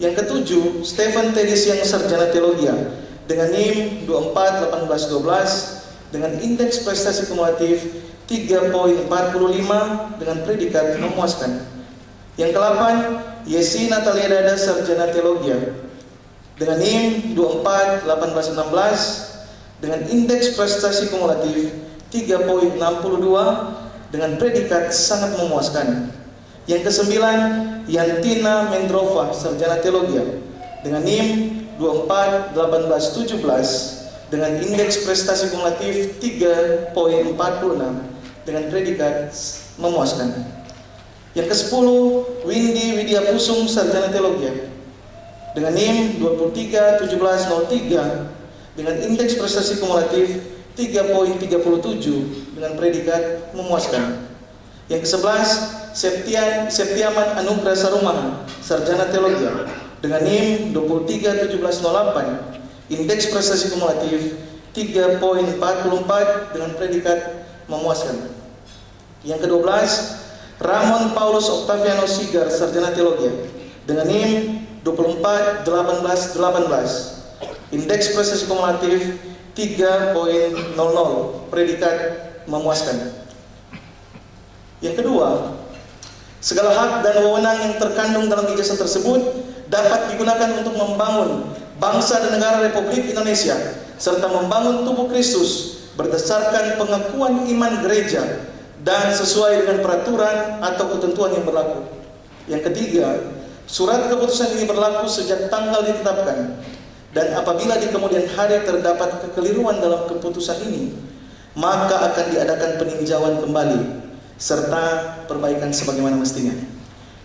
Yang ketujuh, Stephen Tedisian sarjana teologi dengan NIM 241812 dengan indeks prestasi kumulatif 3.45 dengan predikat memuaskan. Yang ke-8, Yesi Natalia Dada sarjana teologi dengan NIM 241816 dengan indeks prestasi kumulatif 3.62 dengan predikat sangat memuaskan. Yang ke-9, Yantina Mendrova sarjana teologi dengan NIM 241817 dengan indeks prestasi kumulatif 3.46 dengan predikat memuaskan. Yang ke-10, Windy Widya Pusung sarjana teologi dengan NIM 231703 dengan indeks prestasi kumulatif 3.37 dengan predikat memuaskan. Yang ke-11, Septiaman Anugrah Sarumahan, sarjana teologi dengan NIM 231708, indeks prestasi kumulatif 3.44 dengan predikat memuaskan. Yang ke-12, Ramon Paulus Octaviano Sigar, sarjana teologi dengan NIM 241818, indeks prestasi kumulatif 3.00, predikat memuaskan. Yang kedua, segala hak dan wewenang yang terkandung dalam ijazah tersebut dapat digunakan untuk membangun bangsa dan negara Republik Indonesia serta membangun tubuh Kristus berdasarkan pengakuan iman gereja dan sesuai dengan peraturan atau ketentuan yang berlaku. Yang ketiga, surat keputusan ini berlaku sejak tanggal ditetapkan, dan apabila di kemudian hari terdapat kekeliruan dalam keputusan ini, maka akan diadakan peninjauan kembali serta perbaikan sebagaimana mestinya.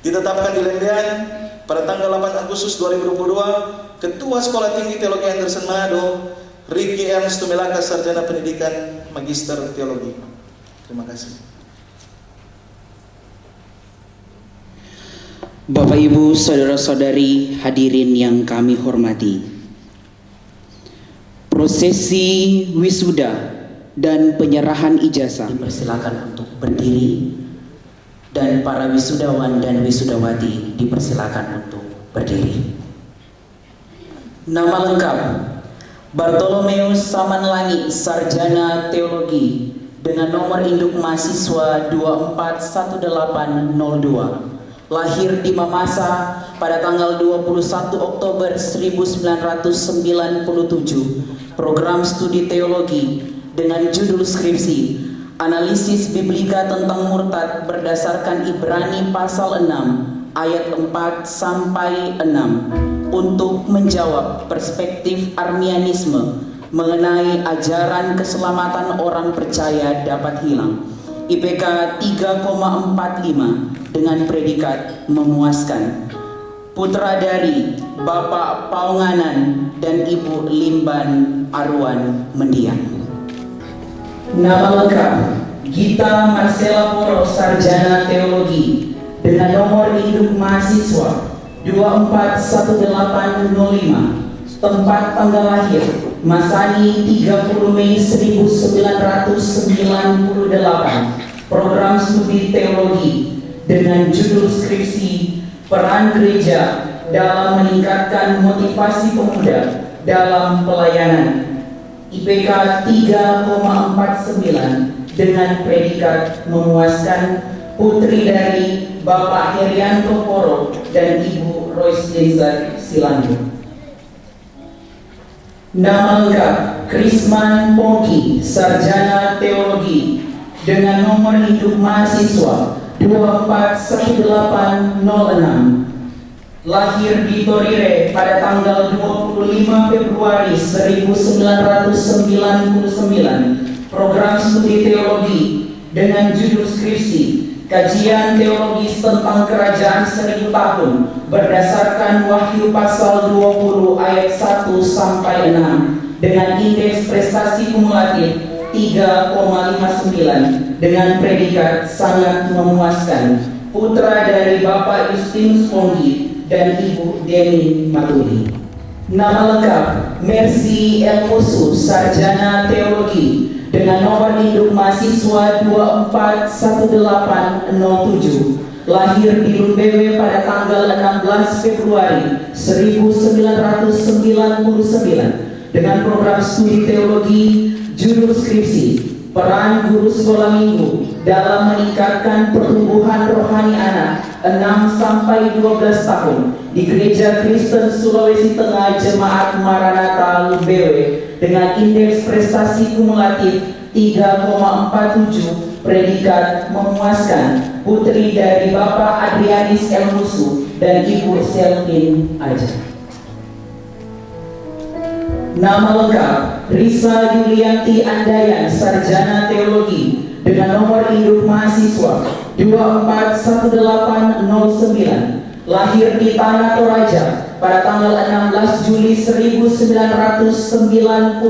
Ditetapkan di Lendean pada tanggal 8 Agustus 2022, Ketua Sekolah Tinggi Teologi Anderson Manado, Ricky Ernst Tumelaka, sarjana pendidikan Magister Teologi. Terima kasih. Bapak Ibu, saudara-saudari hadirin yang kami hormati, prosesi wisuda dan penyerahan ijazah dipersilakan untuk berdiri, dan para wisudawan dan wisudawati dipersilakan untuk berdiri. Nama lengkap: Bartolomeus Samanlangi, sarjana teologi dengan nomor induk mahasiswa 241802, lahir di Mamasa pada tanggal 21 Oktober 1997, program studi teologi dengan judul skripsi Analisis Biblika tentang Murtad berdasarkan Ibrani pasal 6 ayat 4 sampai 6 untuk menjawab perspektif Arminianisme mengenai ajaran keselamatan orang percaya dapat hilang, IPK 3,45 dengan predikat memuaskan. Putra dari Bapak Paunganan dan Ibu Limban Arwan Mendiang. Nama lengkap: Gita Marcella Poro, sarjana teologi dengan nomor induk mahasiswa 241805, tempat tanggal lahir Masani 30 Mei 1998, program studi teologi dengan judul skripsi Peran Gereja dalam Meningkatkan Motivasi Pemuda dalam Pelayanan, IPK 3,49 dengan predikat memuaskan. Putri dari Bapak Herianto Poro dan Ibu Royce Denza Silando. Nama lengkap: Krisman Pongki, sarjana teologi dengan nomor induk mahasiswa 241806, lahir di Torire pada tanggal 25 Februari 1999, program studi teologi dengan judul skripsi Kajian Teologis tentang Kerajaan 1000 Tahun berdasarkan Wahyu pasal 20 ayat 1 sampai 6 dengan indeks prestasi kumulatif 3,59 dengan predikat sangat memuaskan. Putra dari Bapak Justinus Ponggi dan Ibu Deni Matuli. Nama lengkap: Mercy Elmusu, sarjana teologi dengan nomor induk mahasiswa 241807, lahir di Lumbewe pada tanggal 16 Februari 1999 dengan program studi teologi judul skripsi Peran Guru Sekolah Minggu dalam Meningkatkan Pertumbuhan Rohani Anak 6-12 tahun di Gereja Kristen Sulawesi Tengah Jemaat Maranatha Lumbewe dengan indeks prestasi kumulatif 3,47, predikat memuaskan. Putri dari Bapak Adrianis Elmusu dan Ibu Selvin Aja. Nama lengkap: Risa Yulianti Andayan, sarjana teologi dengan nomor induk mahasiswa 241809, lahir di Tanah Toraja pada tanggal 16 Juli 1999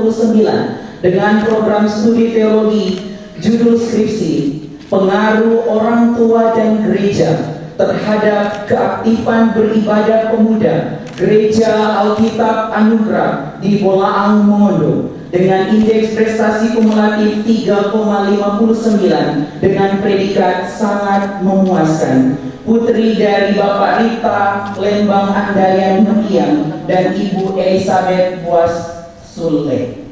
dengan program studi teologi judul skripsi Pengaruh Orang Tua dan Gereja terhadap keaktifan beribadah pemuda Gereja Alkitab Anugerah di Bolaang Mongondo dengan indeks prestasi kumulatif 3,59 dengan predikat sangat memuaskan. Putri dari Bapak Rita Lembang Andayan Mendiang dan Ibu Elizabeth Buas Sule.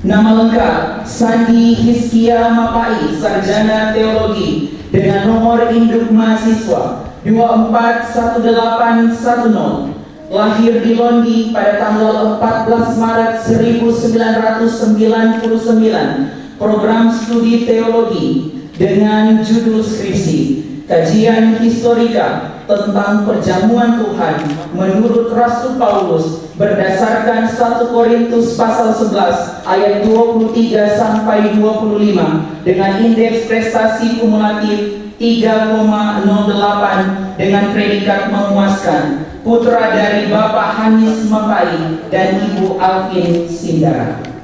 Nama lengkap Sandi Hiskia Mapai, Sarjana Teologi dengan nomor induk mahasiswa 241810, lahir di Londi pada tanggal 14 Maret 1999, program studi teologi dengan judul skripsi Kajian Historika tentang Perjamuan Tuhan menurut Rasul Paulus berdasarkan 1 Korintus pasal 11 ayat 23 sampai 25 dengan indeks prestasi kumulatif 3,08 dengan predikat memuaskan. Putra dari Bapak Hanis Mapai dan Ibu Alvin Sindara.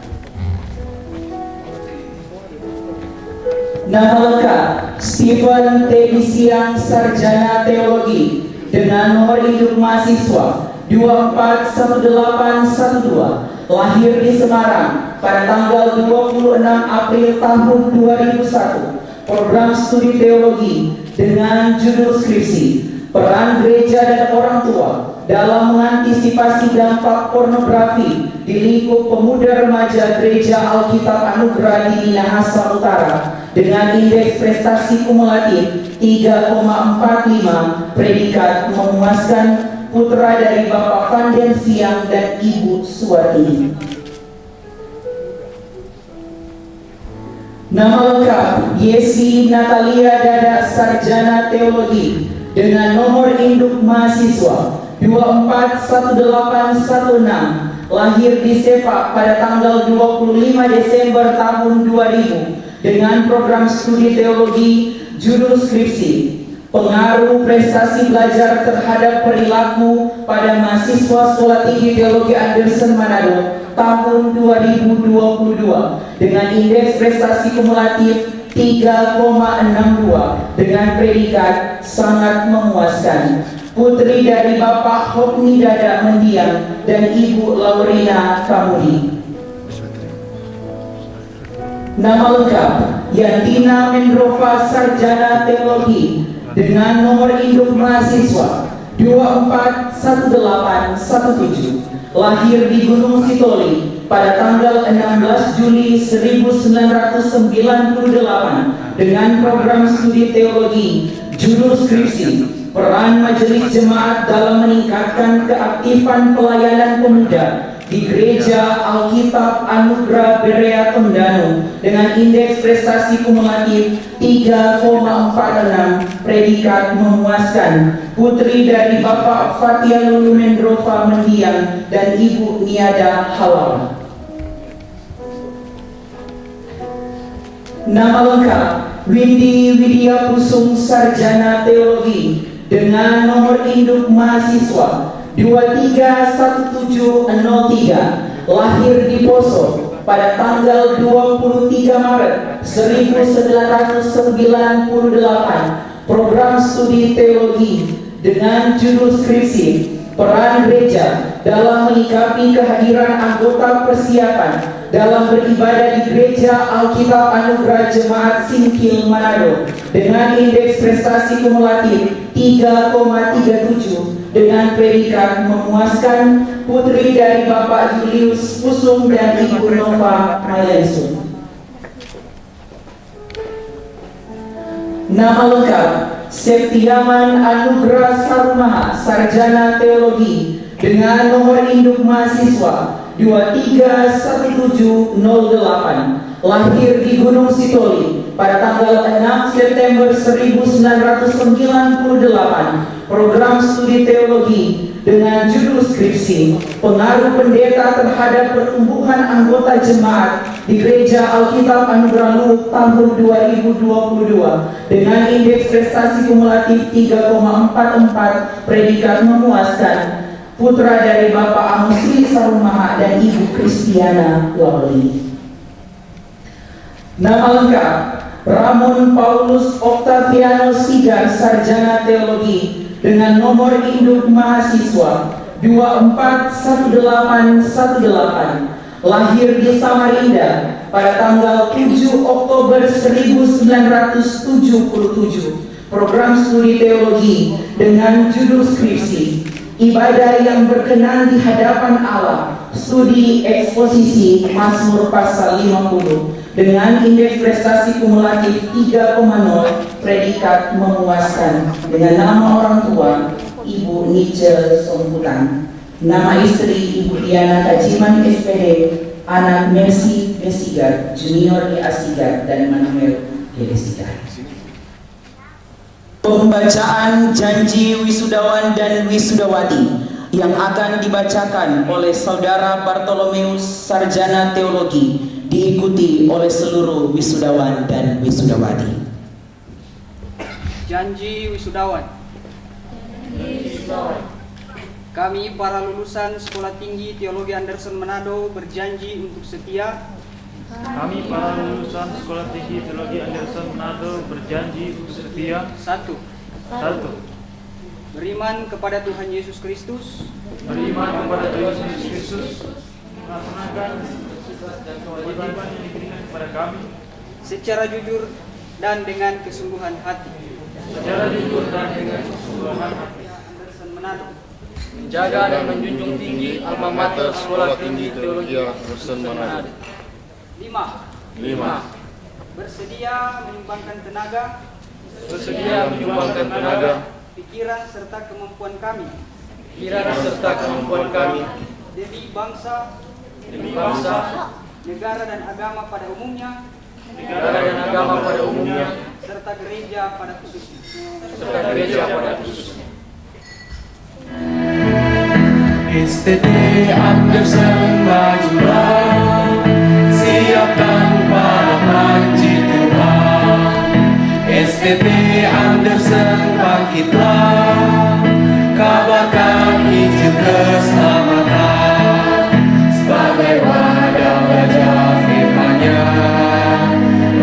Nama lengkap Stephen Teddy Siang, Sarjana Teologi dengan nomor induk mahasiswa 241812, lahir di Semarang pada tanggal 26 April tahun 2001, program studi teologi dengan judul skripsi Peran Gereja dan Orang Tua dalam mengantisipasi dampak pornografi di lingkup pemuda remaja Gereja Alkitab Anugerah di Minahasa Utara dengan indeks prestasi kumulatif 3,45, predikat memuaskan. Putra dari Bapak Fanden Siang dan Ibu Suwati. Nama lengkap Yesi Natalia Dada, Sarjana Teologi dengan nomor induk mahasiswa 241816, lahir di Sepak pada tanggal 25 Desember tahun 2000 dengan program studi teologi judul skripsi Pengaruh Prestasi Belajar terhadap Perilaku pada Mahasiswa Sekolah Tinggi Teologi Anderson Manado tahun 2022 dengan indeks prestasi kumulatif 3,62 dengan predikat sangat memuaskan. Putri dari Bapak Hopni Dada Mendiang dan Ibu Laurina Kamudi. Nama lengkap Yantina Mendrova, Sarjana Teologi dengan nomor induk mahasiswa 241817, lahir di Gunung Sitoli pada tanggal 16 Juli 1998 dengan program studi teologi judul skripsi Peran Majelis Jemaat dalam meningkatkan keaktifan pelayanan pemuda di Gereja Alkitab Anugerah Berea Tondano dengan indeks prestasi kumulatif 3,46, predikat memuaskan. Putri dari Bapak Fatia Lulu Mendrova Mendiang dan Ibu Niada Halal. Nama lengkap Windy Widya Pusung, Sarjana Teologi dengan nomor induk mahasiswa 231703, lahir di Poso pada tanggal 23 Maret 1998, program studi teologi dengan judul skripsi Peran Gereja dalam menyikapi kehadiran anggota persiapan dalam beribadah di Gereja Alkitab Anugerah Jemaat Singkil Manado dengan indeks prestasi kumulatif 3,37 dengan predikat memuaskan. Putri dari Bapak Julius Pusung dan Ibu Nova Mailensum. Nama lengkap Septiaman Anugerah Sarumaha, Sarjana Teologi dengan nomor induk mahasiswa 231708, lahir di Gunung Sitoli pada tanggal 6 September 1998 program studi teologi dengan judul skripsi Pengaruh Pendeta Terhadap Pertumbuhan Anggota Jemaat di Gereja Alkitab Anugerah Luhuk tahun 2022 dengan indeks prestasi kumulatif 3,44, predikat memuaskan, putra dari Bapak Amos Sri Sarumaha dan Ibu Kristiana Lawli. Nama lengkap Ramon Paulus Octaviano Sigar, Sarjana Teologi, dengan nomor induk mahasiswa 241818, lahir di Samarinda pada tanggal 7 Oktober 1977, program studi teologi dengan judul skripsi Ibadah yang Berkenan di Hadapan Allah, studi eksposisi Mazmur pasal 50 dengan indeks prestasi kumulatif 3,0, predikat memuaskan, dengan nama orang tua Ibu Nice Somputan, nama istri Ibu Diana Kajiman SPD, anak Mercy Besigar, Junior E.A. Sigar, dan Manuel G. Sigar. Pembacaan janji wisudawan dan wisudawati yang akan dibacakan oleh Saudara Bartolomeus, Sarjana Teologi, diikuti oleh seluruh wisudawan dan wisudawati. Janji wisudawan. Kami para lulusan Sekolah Tinggi Teologi Anderson Manado berjanji untuk setia. Kami para lulusan Sekolah Tinggi Teologi Anderson Manado berjanji untuk setia. Satu. Beriman kepada Tuhan Yesus Kristus. Beriman kepada Tuhan Yesus Kristus. Melaksanakan dan kewajiban yang diberikan kepada kami secara jujur dan dengan kesungguhan hati. Secara jujur dan dengan kesungguhan hati. Anderson Manado. Menjaga dan menjunjung tinggi alma mater Sekolah Tinggi Teologi Anderson Manado. 5. Bersedia menyumbangkan tenaga, pikiran serta kemampuan kami demi bangsa, negara dan agama pada umumnya, serta gereja pada khususnya. STT Anderson majulah, siapkan para panji Tuhan. STT Anderson bangkitlah, kabarkan Injil keselamatan. Sebagai wadah belajar firman-Nya,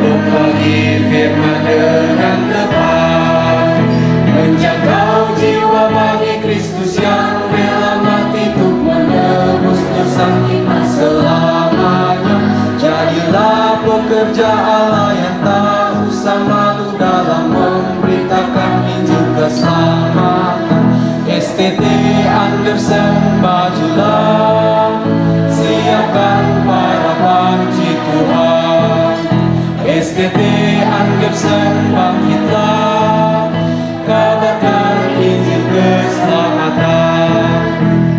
berbagi firman dengan tepat, menjangkau jiwa bagi Kristus yang rela mati untuk menebus dosa kita selamanya. Jadilah pekerja Allah yang tak usah malu dalam memberitakan Injil keselamatan. STT Anderson majulah, siapkan para panji Tuhan. STT Anderson bangkitlah, kabarkan Injil keselamatan.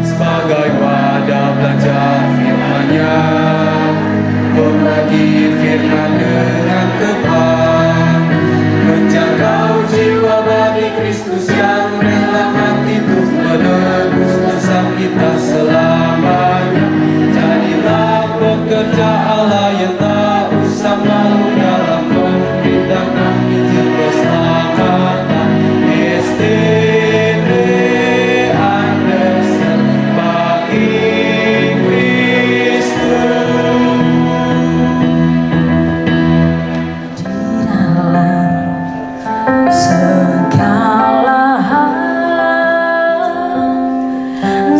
Sebagai wadah belajar firman-Nya, berbagi firman dengan tepat, menjangkau jiwa bagi Kristus yang rela mati untuk menebus dosa kita selamanya. Jadilah pekerja Allah yang tak usah malu dalam memberitakan Injil keselamatan. STT Anderson bagi Kristus.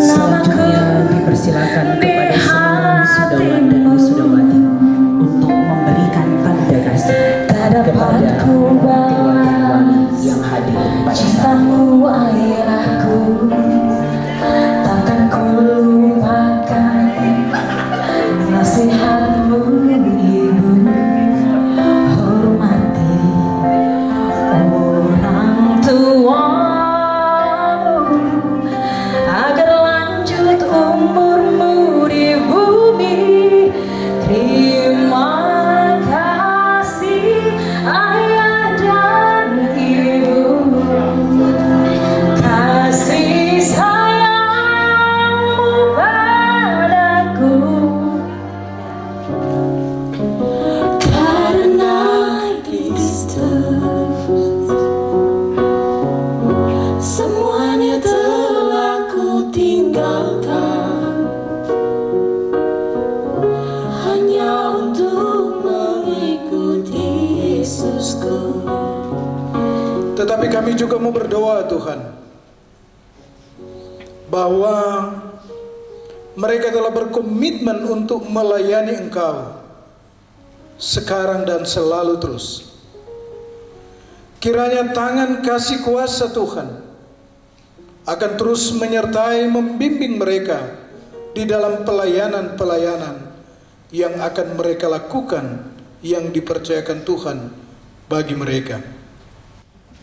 Selanjutnya dipersilakan kepada semua wisudawan dan wisudawati Tetapi kami juga mau berdoa Tuhan, bahwa mereka telah berkomitmen untuk melayani Engkau sekarang dan selalu terus. Kiranya tangan kasih kuasa Tuhan akan terus menyertai membimbing mereka di dalam pelayanan-pelayanan yang akan mereka lakukan, yang dipercayakan Tuhan bagi mereka.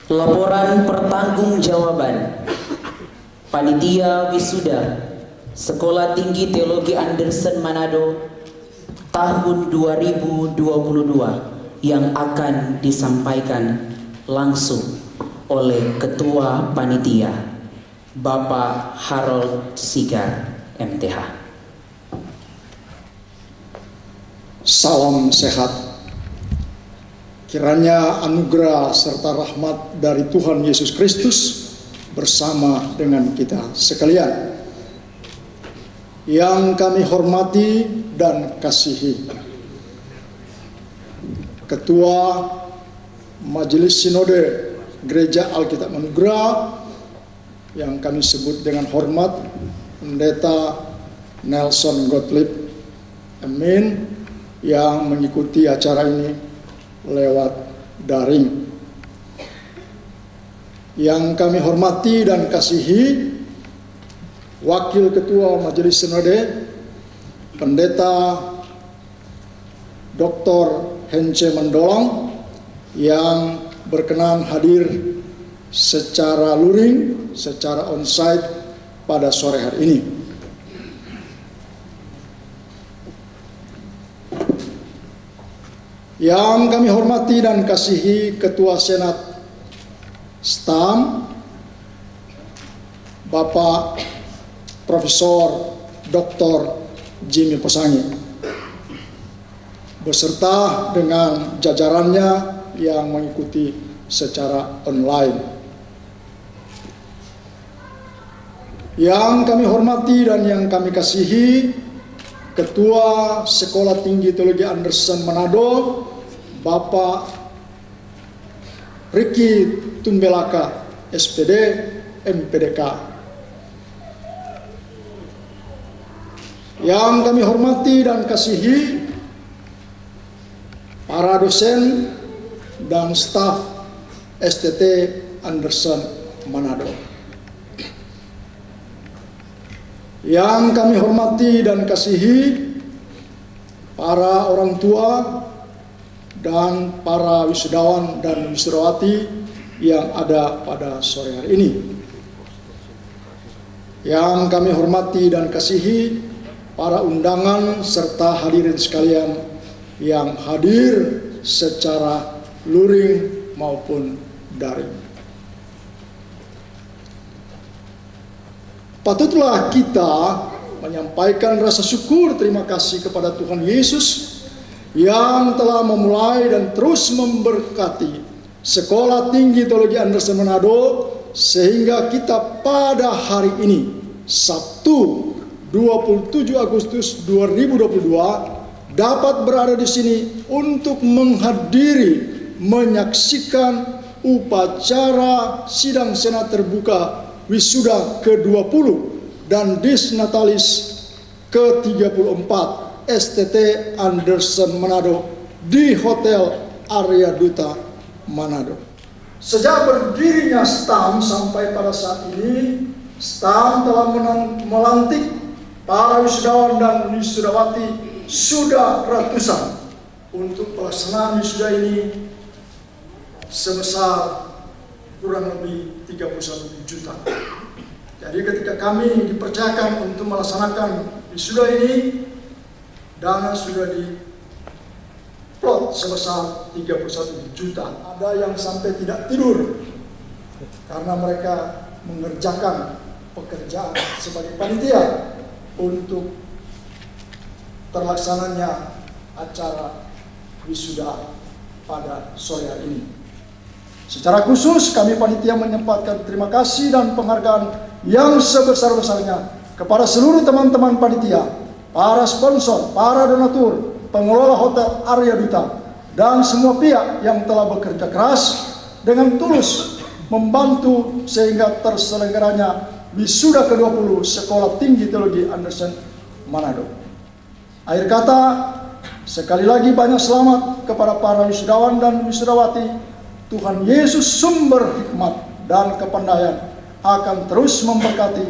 Laporan pertanggungjawaban Panitia Wisuda Sekolah Tinggi Teologi Anderson Manado tahun 2022 yang akan disampaikan langsung oleh Ketua Panitia Bapak Harold Sigar MTH. Salam sehat. Kiranya anugerah serta rahmat dari Tuhan Yesus Kristus bersama dengan kita sekalian. Yang kami hormati dan kasihi Ketua Majelis Sinode Gereja Alkitab Manugrah yang kami sebut dengan hormat Pendeta Nelson Gottlieb Amin, yang mengikuti acara ini lewat daring. Yang kami hormati dan kasihi Wakil Ketua Majelis Sinode Pendeta Dr. Hence Mendolong yang berkenan hadir secara luring, secara onsite pada sore hari ini. Yang kami hormati dan kasihi Ketua Senat STAM Bapak Profesor Dr. Jimmy Posangi beserta dengan jajarannya yang mengikuti secara online. Yang kami hormati dan yang kami kasihi Ketua Sekolah Tinggi Teologi Anderson Manado Bapak Ricky Tumbelaka SPD MPDK. Yang kami hormati dan kasihi para dosen dan staf STT Anderson Manado. Yang kami hormati dan kasihi para orang tua dan para wisudawan dan wisudawati yang ada pada sore hari ini. Yang kami hormati dan kasihi para undangan serta hadirin sekalian yang hadir secara luring maupun daring. Patutlah kita menyampaikan rasa syukur terima kasih kepada Tuhan Yesus yang telah memulai dan terus memberkati Sekolah Tinggi Teologi Anderson Manado sehingga kita pada hari ini Sabtu 27 Agustus 2022 dapat berada di sini untuk menghadiri, menyaksikan upacara sidang senat terbuka wisuda ke-20 dan Disnatalis ke-34 STT Anderson Manado di Hotel Arya Duta Manado. Sejak berdirinya STAM sampai pada saat ini, STAM telah melantik para wisudawan dan wisudawati sudah ratusan untuk pelaksanaan wisuda ini sebesar kurang lebih 31 juta. Jadi ketika kami dipercayakan untuk melaksanakan wisuda ini, dana sudah diplot sebesar 31 juta. Ada yang sampai tidak tidur karena mereka mengerjakan pekerjaan sebagai panitia untuk terlaksananya acara wisuda pada sore hari ini. Secara khusus kami panitia menyempatkan terima kasih dan penghargaan yang sebesar-besarnya kepada seluruh teman-teman panitia, para sponsor, para donatur, pengelola Hotel Arya Duta, dan semua pihak yang telah bekerja keras dengan tulus membantu sehingga terselenggaranya wisuda ke-20 Sekolah Tinggi Teologi Anderson Manado. Akhir kata, sekali lagi banyak selamat kepada para wisudawan dan wisudawati. Tuhan Yesus sumber hikmat dan kepandaian akan terus memberkati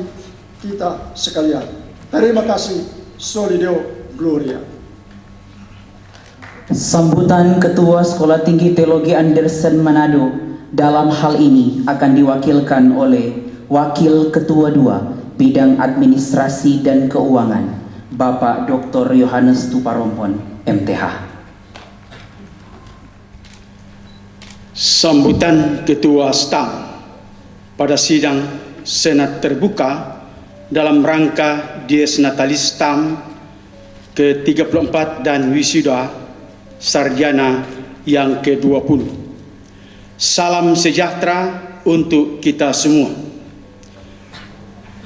kita sekalian. Terima kasih. Soli Deo Gloria. Sambutan Ketua Sekolah Tinggi Teologi Anderson Manado dalam hal ini akan diwakilkan oleh Wakil Ketua II Bidang Administrasi dan Keuangan, Bapak Dr. Yohanes Tuparompon, MTH. Sambutan Ketua STAM pada sidang Senat terbuka dalam rangka Dies Natalis STAM ke-34 dan wisuda sarjana yang ke-20. Salam sejahtera untuk kita semua.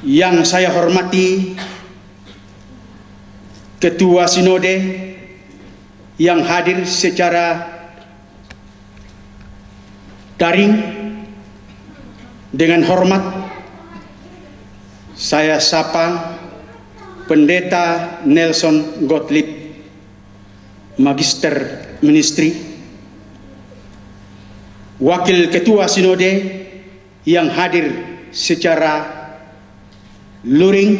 Yang saya hormati Ketua Sinode yang hadir secara daring, dengan hormat saya sapa Pendeta Nelson Gottlieb, Magister Ministry, Wakil Ketua Sinode yang hadir secara luring,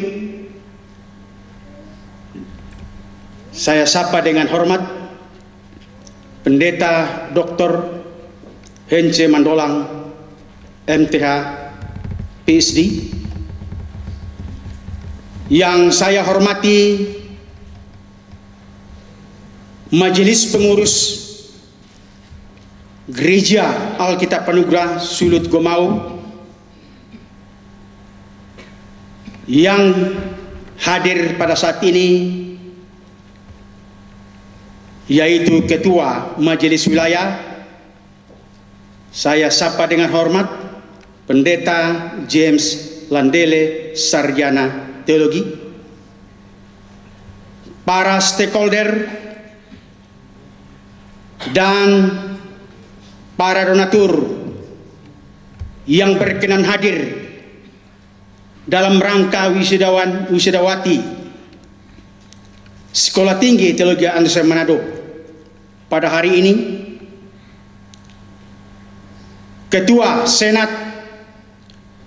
saya sapa dengan hormat Pendeta Dr. Hence Mandolang, MTH, PhD. Yang saya hormati Majelis Pengurus Gereja Alkitab Anugerah Sulut Gomau yang hadir pada saat ini, yaitu Ketua Majelis Wilayah. Saya sapa dengan hormat Pendeta James Landele, Sarjana Teologi, para stakeholder dan para donatur yang berkenan hadir dalam rangka wisudawan wisudawati Sekolah Tinggi Teologi Anderson Manado pada hari ini. Ketua Senat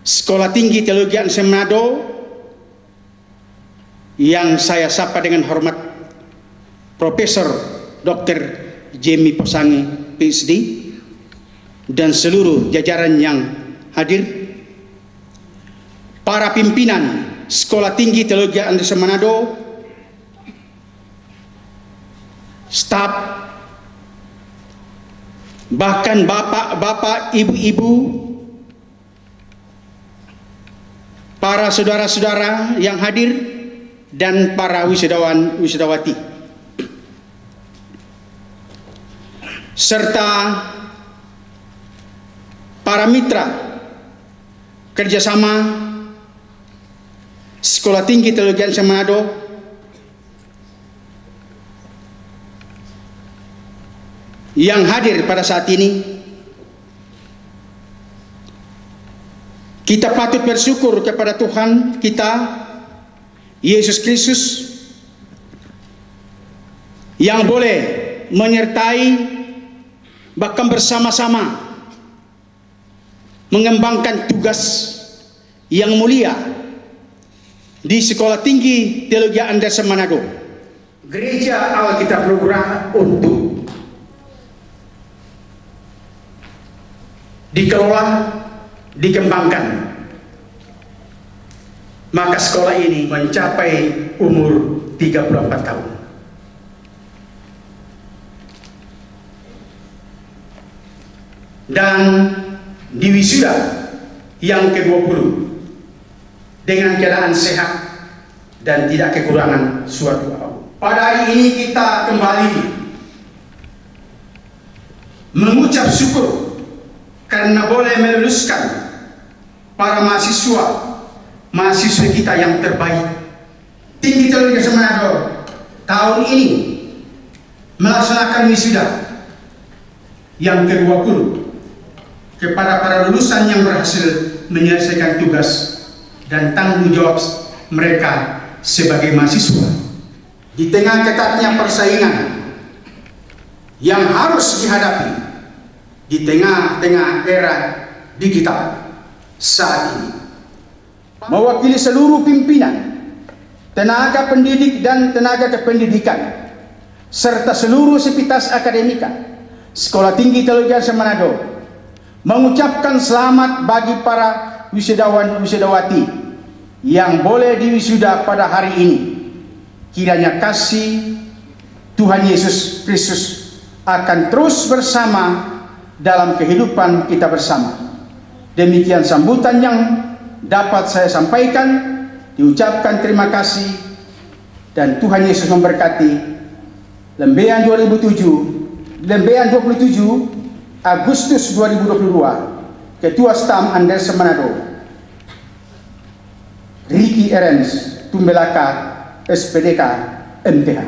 Sekolah Tinggi Teologi Anderson Manado yang saya sapa dengan hormat Profesor Dr. Jamie Posangi, PhD, dan seluruh jajaran yang hadir, para pimpinan Sekolah Tinggi Teologi Anderson Manado, staf, bahkan bapak-bapak, ibu-ibu, para saudara-saudara yang hadir, dan para wisudawan wisudawati, serta para mitra kerjasama Sekolah Tinggi Teologi Anderson Manado yang hadir pada saat ini. Kita patut bersyukur kepada Tuhan kita Yesus Kristus yang boleh menyertai bahkan bersama-sama mengembangkan tugas yang mulia di Sekolah Tinggi Teologi Anderson Manado, Gereja Alkitab Anugerah, untuk dikelola, dikembangkan. Maka sekolah ini mencapai umur 34 tahun. Dan di wisuda yang ke-20 dengan keadaan sehat dan tidak kekurangan suatu apapun. Pada hari ini kita kembali mengucap syukur karena boleh meluluskan para mahasiswa kita yang terbaik. Tinggi Teologi Anderson Manado tahun ini melaksanakan wisuda yang ke-20 kepada para lulusan yang berhasil menyelesaikan tugas dan tanggung jawab mereka sebagai mahasiswa. Di tengah ketatnya persaingan yang harus dihadapi di tengah-tengah era digital saat ini, mewakili seluruh pimpinan, tenaga pendidik dan tenaga kependidikan, serta seluruh sivitas akademika Sekolah Tinggi Teologi Anderson Manado, mengucapkan selamat bagi para wisudawan-wisudawati yang boleh diwisuda pada hari ini. Kiranya kasih Tuhan Yesus Kristus akan terus bersama dalam kehidupan kita bersama. Demikian sambutan yang dapat saya sampaikan. Diucapkan terima kasih dan Tuhan Yesus memberkati. Lembean 27 Agustus 2022, Ketua Stam Anderson Manado, Ricky Erens Tumbelaka, SPDK MTH.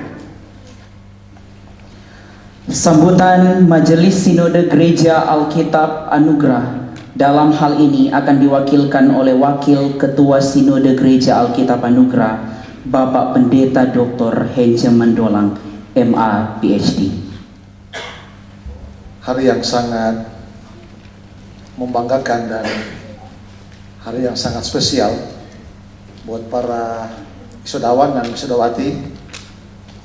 Sambutan Majelis Sinode Gereja Alkitab Anugerah dalam hal ini akan diwakilkan oleh Wakil Ketua Sinode Gereja Alkitab Anugerah, Bapak Pendeta Dr. Henje Mandolang, MA PhD. Hari yang sangat membanggakan dan hari yang sangat spesial buat para wisudawan dan wisudawati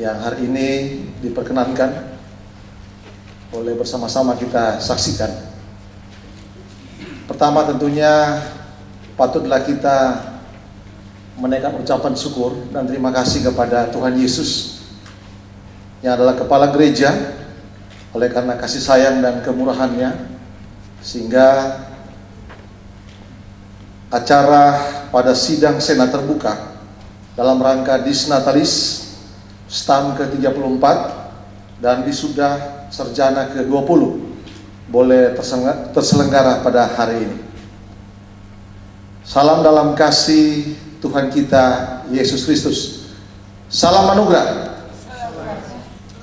yang hari ini diperkenankan boleh bersama-sama kita saksikan. Pertama tentunya patutlah kita menaikkan ucapan syukur dan terima kasih kepada Tuhan Yesus yang adalah Kepala Gereja, oleh karena kasih sayang dan kemurahannya sehingga acara pada sidang Senat terbuka dalam rangka Disnatalis STAM ke-34 dan wisuda Sarjana ke-20 boleh terselenggara pada hari ini. Salam dalam kasih Tuhan kita Yesus Kristus. Salam anugerah.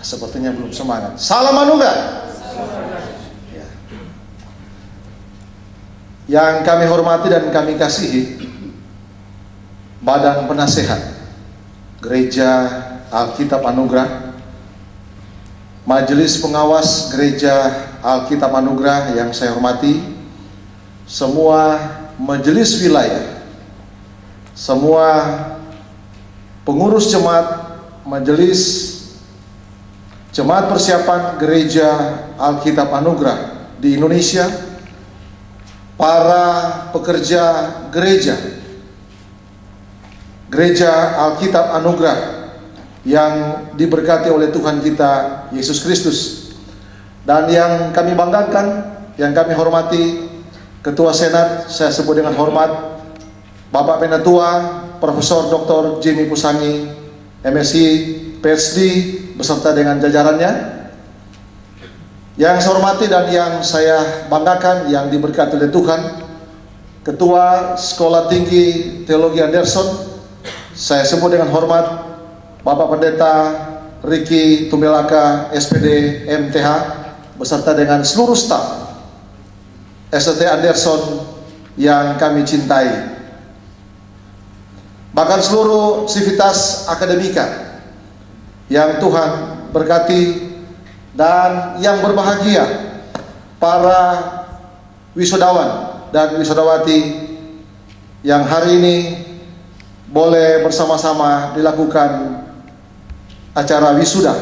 Sepertinya belum semangat. Salam anugerah. Ya. Yang kami hormati dan kami kasihi Badan Penasehat Gereja Alkitab Anugerah, Majelis Pengawas Gereja Alkitab Anugerah yang saya hormati, semua majelis wilayah, semua pengurus jemaat, majelis jemaat persiapan Gereja Alkitab Anugerah di Indonesia, para pekerja Gereja Alkitab Anugerah yang diberkati oleh Tuhan kita Yesus Kristus, dan yang kami banggakan, yang kami hormati Ketua Senat, saya sebut dengan hormat Bapak Penatua Profesor Dr. Jimmy Pusangi, MSc, PhD beserta dengan jajarannya. Yang saya hormati dan yang saya banggakan, yang diberkati oleh Tuhan, Ketua Sekolah Tinggi Teologi Anderson, saya sebut dengan hormat Bapak Pendeta Ricky Tumbelaka, SPD MTH beserta dengan seluruh staf ST Anderson yang kami cintai, bahkan seluruh sivitas akademika yang Tuhan berkati, dan yang berbahagia para wisudawan dan wisudawati yang hari ini boleh bersama-sama dilakukan acara wisuda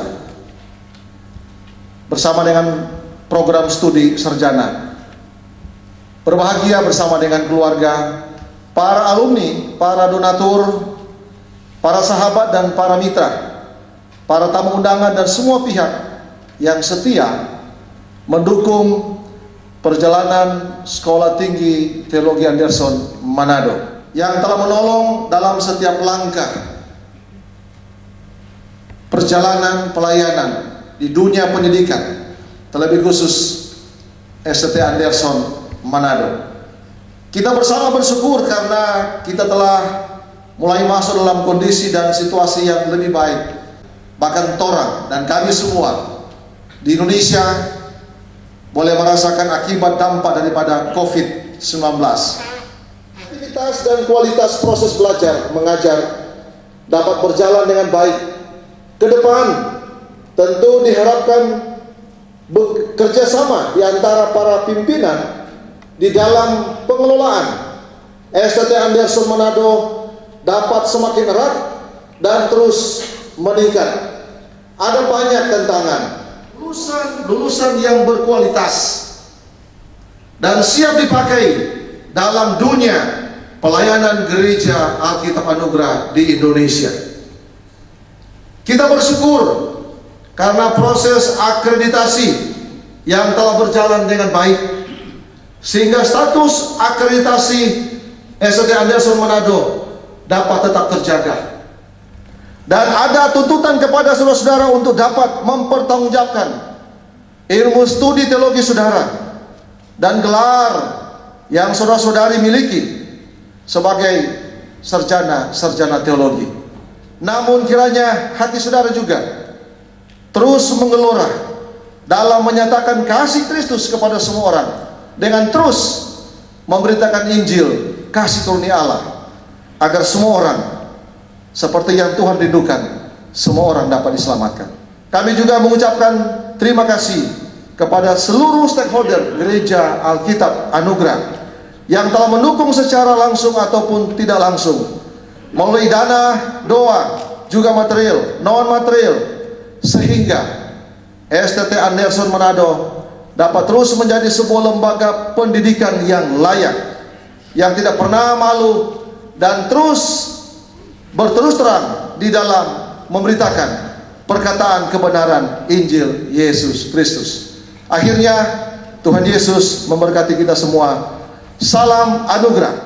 bersama dengan program studi sarjana. Berbahagia bersama dengan keluarga, para alumni, para donatur, para sahabat dan para mitra, para tamu undangan dan semua pihak yang setia mendukung perjalanan Sekolah Tinggi Teologi Anderson Manado, yang telah menolong dalam setiap langkah perjalanan pelayanan di dunia pendidikan, terlebih khusus ST Anderson Manado. Kita bersama bersyukur karena kita telah mulai masuk dalam kondisi dan situasi yang lebih baik. Bahkan torang dan kami semua di Indonesia boleh merasakan akibat dampak daripada COVID-19. Aktivitas dan kualitas proses belajar mengajar dapat berjalan dengan baik. Ke depan tentu diharapkan bekerjasama di antara para pimpinan di dalam pengelolaan STT Anderson Manado dapat semakin erat dan terus meningkat. Ada banyak tantangan. Lulusan yang berkualitas dan siap dipakai dalam dunia pelayanan Gereja Alkitab Anugerah di Indonesia. Kita bersyukur karena proses akreditasi yang telah berjalan dengan baik, sehingga status akreditasi STT Anderson Manado dapat tetap terjaga. Dan ada tuntutan kepada saudara-saudara untuk dapat mempertanggungjawabkan ilmu studi teologi saudara dan gelar yang saudara-saudari miliki sebagai sarjana teologi. Namun kiranya hati saudara juga terus menggelora dalam menyatakan kasih Kristus kepada semua orang dengan terus memberitakan Injil kasih karunia Allah, agar semua orang seperti yang Tuhan rindukan, semua orang dapat diselamatkan. Kami juga mengucapkan terima kasih kepada seluruh stakeholder Gereja Alkitab Anugerah yang telah mendukung secara langsung ataupun tidak langsung melalui dana, doa, juga material, non material, sehingga STT Anderson Manado dapat terus menjadi sebuah lembaga pendidikan yang layak, yang tidak pernah malu dan terus berterus terang di dalam memberitakan perkataan kebenaran Injil Yesus Kristus. Akhirnya Tuhan Yesus memberkati kita semua. Salam anugerah.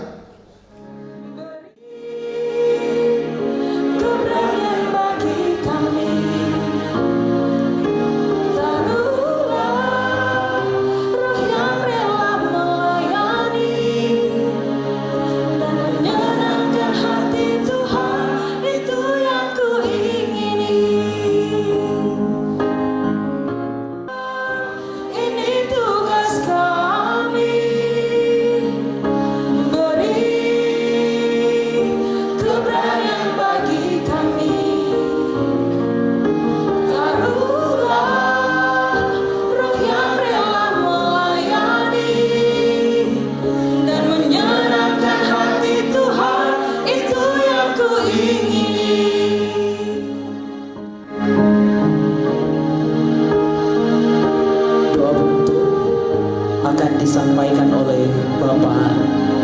Disampaikan oleh Bapak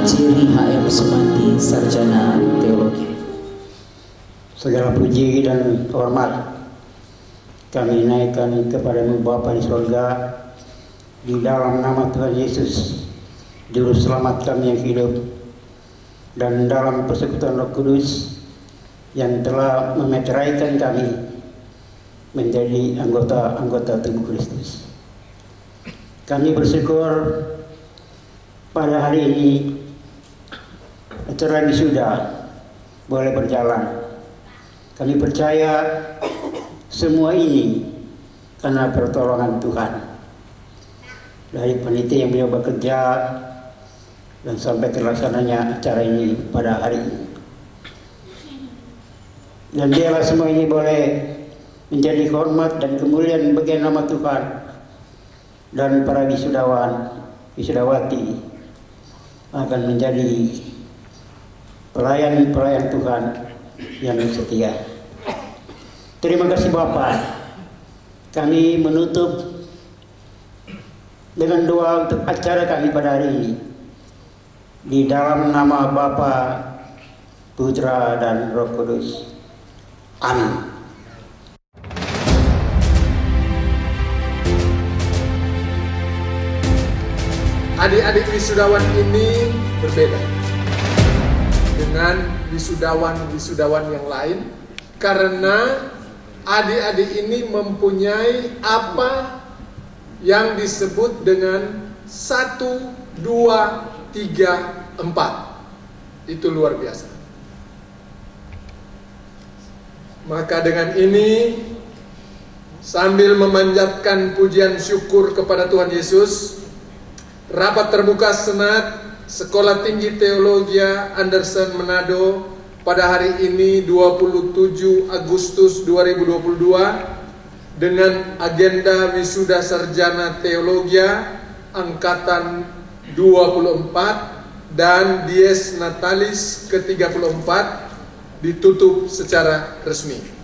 Ciri HM Sumanti, Sarjana Teologi. Segala puji dan hormat kami naikkan kepada-Mu Bapa di surga, di dalam nama Tuhan Yesus, Juru Selamat kami yang hidup, dan dalam persekutuan Roh Kudus yang telah memeteraikan kami menjadi anggota-anggota tubuh Kristus. Kami bersyukur pada hari ini acara wisuda boleh berjalan. Kami percaya semua ini karena pertolongan Tuhan. Dari panitia yang beliau bekerja dan sampai terlaksananya acara ini pada hari ini. Dan biarlah semua ini boleh menjadi hormat dan kemuliaan bagi nama Tuhan. Dan para wisudawan, wisudawati akan menjadi pelayan-pelayan Tuhan yang setia. Terima kasih Bapak. Kami menutup dengan doa untuk acara kami pada hari ini. Di dalam nama Bapa, Putra dan Roh Kudus. Amin. Adik-adik wisudawan ini berbeda dengan wisudawan yang lain karena adik-adik ini mempunyai apa yang disebut dengan 1, 2, 3, 4. Itu luar biasa. Maka dengan ini Sambil memanjatkan pujian syukur kepada Tuhan Yesus, rapat terbuka Senat Sekolah Tinggi Teologi Anderson Manado pada hari ini 27 Agustus 2022 dengan agenda wisuda sarjana teologi angkatan 24 dan dies natalis ke-34 ditutup secara resmi.